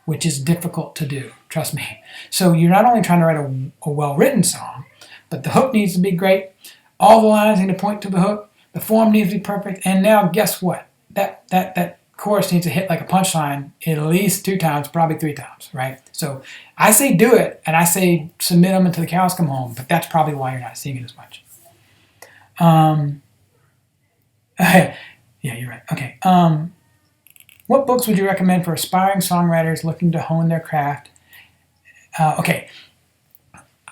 which is difficult to do, trust me. So you're not only trying to write a well-written song, but the hook needs to be great. All the lines need to point to the hook. The form needs to be perfect. And now, guess what? That chorus needs to hit like a punchline at least 2 times, probably 3 times, right? So I say do it, and I say submit them until the cows come home, but that's probably why you're not seeing it as much. Yeah, you're right. Okay. What books would you recommend for aspiring songwriters looking to hone their craft? Okay.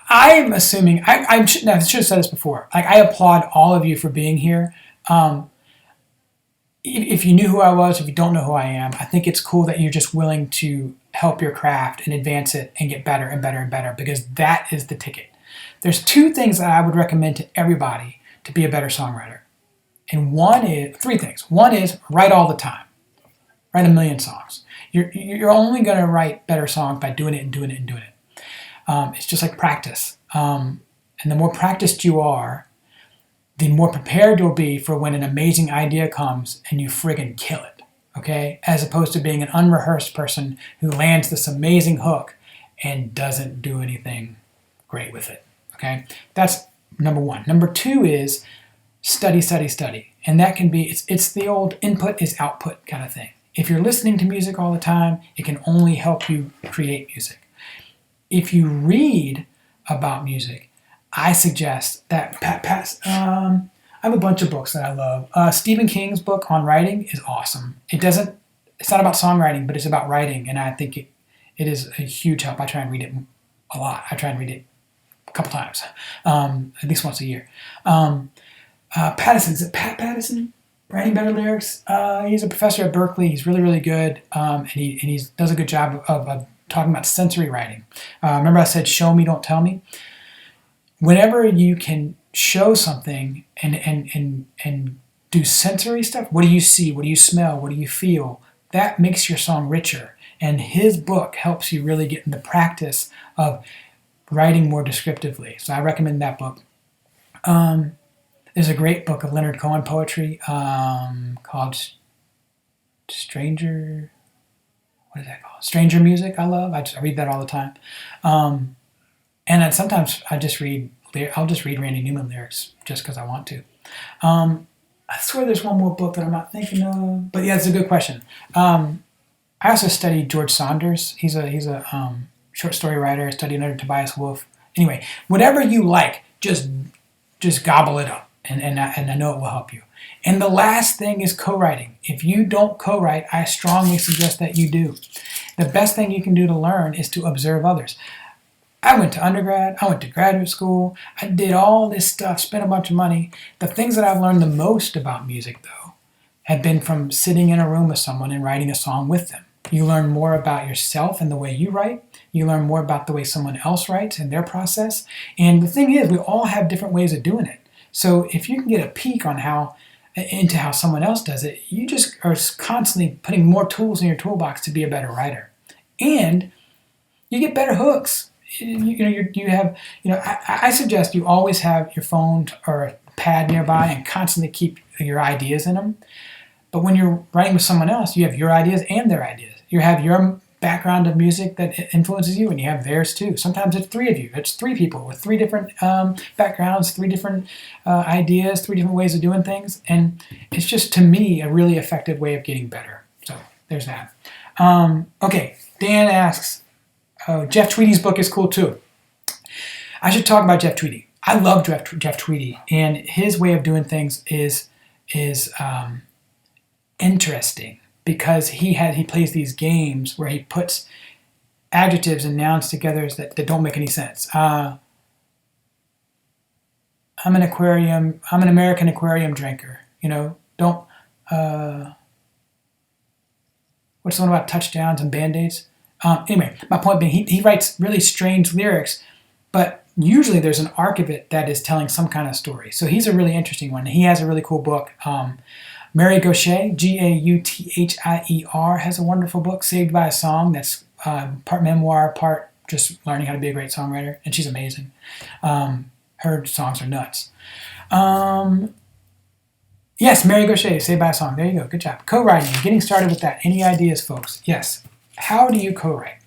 I'm assuming, I should have said this before. Like, I applaud all of you for being here. If you knew who I was, if you don't know who I am, I think it's cool that you're just willing to help your craft and advance it and get better and better and better, because that is the ticket. There's 2 things that I would recommend to everybody to be a better songwriter. And 3 things. One is write all the time. Write 1 million songs. You're only going to write better songs by doing it and doing it and doing it. It's just like practice. And the more practiced you are, the more prepared you'll be for when an amazing idea comes and you friggin' kill it. Okay? As opposed to being an unrehearsed person who lands this amazing hook and doesn't do anything great with it. Okay? That's number 1. Number 2 is study. And that can be, it's the old input is output kind of thing. If you're listening to music all the time, it can only help you create music. If you read about music, I suggest that I have a bunch of books that I love. Stephen King's book on writing is awesome. It's not about songwriting, but it's about writing, and I think it is a huge help. I try and read it a lot. I try and read it a couple times, at least once a year. Pattison, is it Pat Pattison? Writing Better Lyrics. He's a professor at Berkeley. He's really, really good, and he does a good job of talking about sensory writing. Remember I said show me, don't tell me? Whenever you can show something and do sensory stuff, what do you see, what do you smell, what do you feel, that makes your song richer. And his book helps you really get in the practice of writing more descriptively. So I recommend that book. There's a great book of Leonard Cohen poetry called Stranger, what is that called? Stranger Music. I love. I read that all the time. And then sometimes I'll just read Randy Newman lyrics just because I want to. I swear there's one more book that I'm not thinking of, but yeah, it's a good question. I also studied George Saunders. He's a short story writer. I studied under Tobias Wolff. Anyway, whatever you like, just gobble it up, and I know it will help you. And the last thing is co-writing. If you don't co-write, I strongly suggest that you do. The best thing you can do to learn is to observe others. I went to undergrad, I went to graduate school, I did all this stuff, spent a bunch of money. The things that I've learned the most about music, though, have been from sitting in a room with someone and writing a song with them. You learn more about yourself and the way you write. You learn more about the way someone else writes and their process. And the thing is, we all have different ways of doing it. So if you can get a peek on into how someone else does it, you just are constantly putting more tools in your toolbox to be a better writer. And you get better hooks. I suggest you always have your phone or a pad nearby and constantly keep your ideas in them. But when you're writing with someone else, you have your ideas and their ideas. You have your background of music that influences you, and you have theirs too. Sometimes it's three of you. It's three people with three different backgrounds, three different ideas, three different ways of doing things. And it's just, to me, a really effective way of getting better. So there's that. Okay, Dan asks, Jeff Tweedy's book is cool too. I should talk about Jeff Tweedy. I love Jeff Tweedy, and his way of doing things is interesting because he plays these games where he puts adjectives and nouns together that don't make any sense. I'm an American aquarium drinker. What's the one about touchdowns and Band-Aids? Anyway, my point being, he writes really strange lyrics, but usually there's an arc of it that is telling some kind of story. So he's a really interesting one. He has a really cool book. Mary Gauthier, Gauthier, has a wonderful book, Saved by a Song, that's part memoir, part just learning how to be a great songwriter, and she's amazing. Her songs are nuts. Yes, Mary Gauthier, Saved by a Song. There you go. Good job. Co-writing, getting started with that. Any ideas, folks? Yes. How do you co-write?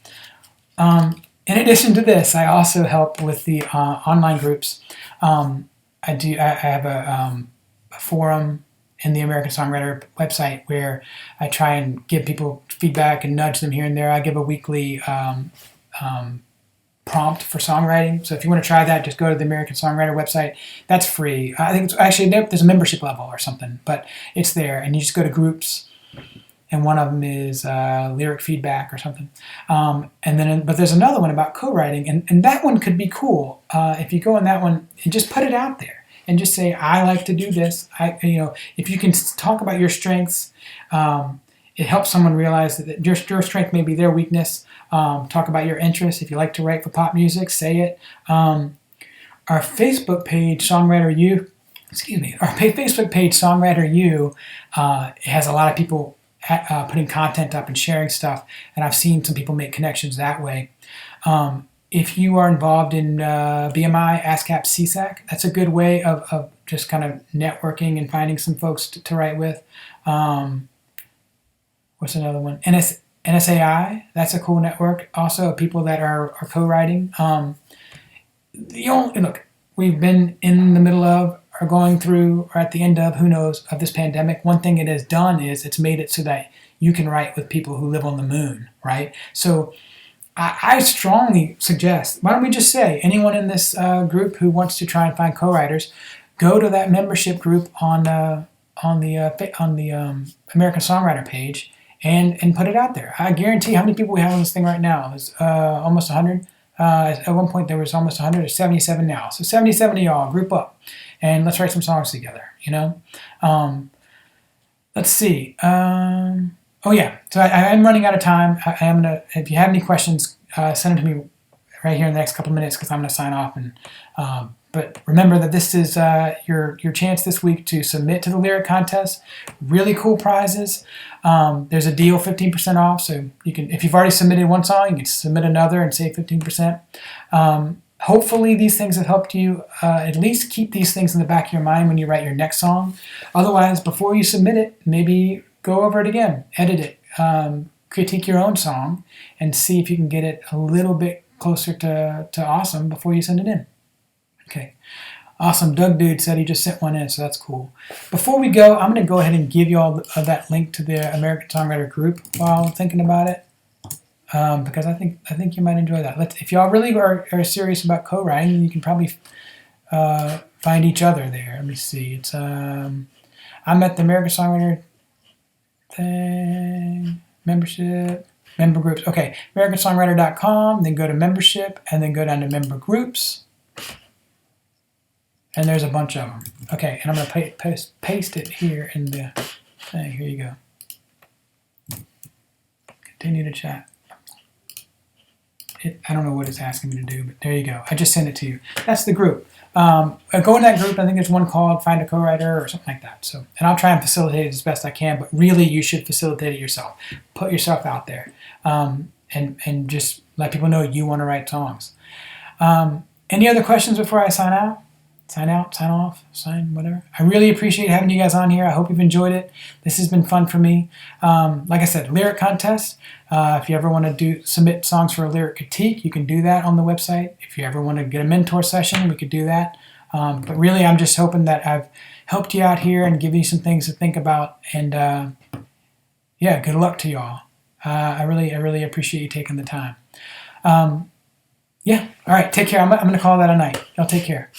In addition to this, I also help with the online groups. I have a forum in the American Songwriter website where I try and give people feedback and nudge them here and there. I give a weekly prompt for songwriting. So if you want to try that, just go to the American Songwriter website. That's free. I think it's actually, there's a membership level or something, but it's there. And you just go to groups, and one of them is lyric feedback or something. But there's another one about co-writing, and that one could be cool. If you go on that one and just put it out there and just say, I like to do this. If you can talk about your strengths, it helps someone realize that your strength may be their weakness. Talk about your interests. If you like to write for pop music, say it. Our Facebook page, Songwriter U, Facebook page, Songwriter U, has a lot of people putting content up and sharing stuff, and I've seen some people make connections that way. If you are involved in BMI, ASCAP, CSAC, that's a good way of just kind of networking and finding some folks to write with. What's another one? NSAI, that's a cool network. Also, people that are co-writing. Look, we've been in the middle of, are going through, or at the end of, who knows, of this pandemic. One thing it has done is it's made it so that you can write with people who live on the moon, right? So I strongly suggest, why don't we just say, anyone in this group who wants to try and find co-writers, go to that membership group on the American Songwriter page and put it out there. I guarantee, how many people we have on this thing right now? There's almost 100. At one point there was almost 100. There's 77 now. So 77 of y'all, group up, and let's write some songs together, Let's see. Oh yeah, so I'm running out of time. I am gonna. If you have any questions, send them to me right here in the next couple of minutes because I'm gonna sign off. And but remember that this is your chance this week to submit to the lyric contest. Really cool prizes. There's a deal, 15% off. So you can, if you've already submitted one song, you can submit another and save 15%. Hopefully these things have helped you at least keep these things in the back of your mind when you write your next song. Otherwise, before you submit it, maybe go over it again, edit it, critique your own song, and see if you can get it a little bit closer to awesome before you send it in. Okay, awesome. Doug Dude said he just sent one in, so that's cool. Before we go, I'm going to go ahead and give you all that link to the American Songwriter group while I'm thinking about it. Because I think you might enjoy that. If y'all really are serious about co-writing, you can probably find each other there. Let me see. It's I'm at the American Songwriter thing, membership, member groups. Okay, AmericanSongwriter.com. Then go to membership, and then go down to member groups. And there's a bunch of them. Okay, and I'm gonna paste it here in the thing. Here you go. Continue to chat. I don't know what it's asking me to do, but there you go. I just sent it to you. That's the group. Go in that group. I think there's one called Find a Co-Writer or something like that. So, and I'll try and facilitate it as best I can, but really you should facilitate it yourself. Put yourself out there and just let people know you want to write songs. Any other questions before I sign out? Sign out, sign off, sign whatever. I really appreciate having you guys on here. I hope you've enjoyed it. This has been fun for me. Like I said, lyric contest. If you ever want to submit songs for a lyric critique, you can do that on the website. If you ever want to get a mentor session, we could do that. But really, I'm just hoping that I've helped you out here and give you some things to think about. And yeah, good luck to y'all. I really appreciate you taking the time. Yeah, all right, take care. I'm going to call that a night. Y'all take care.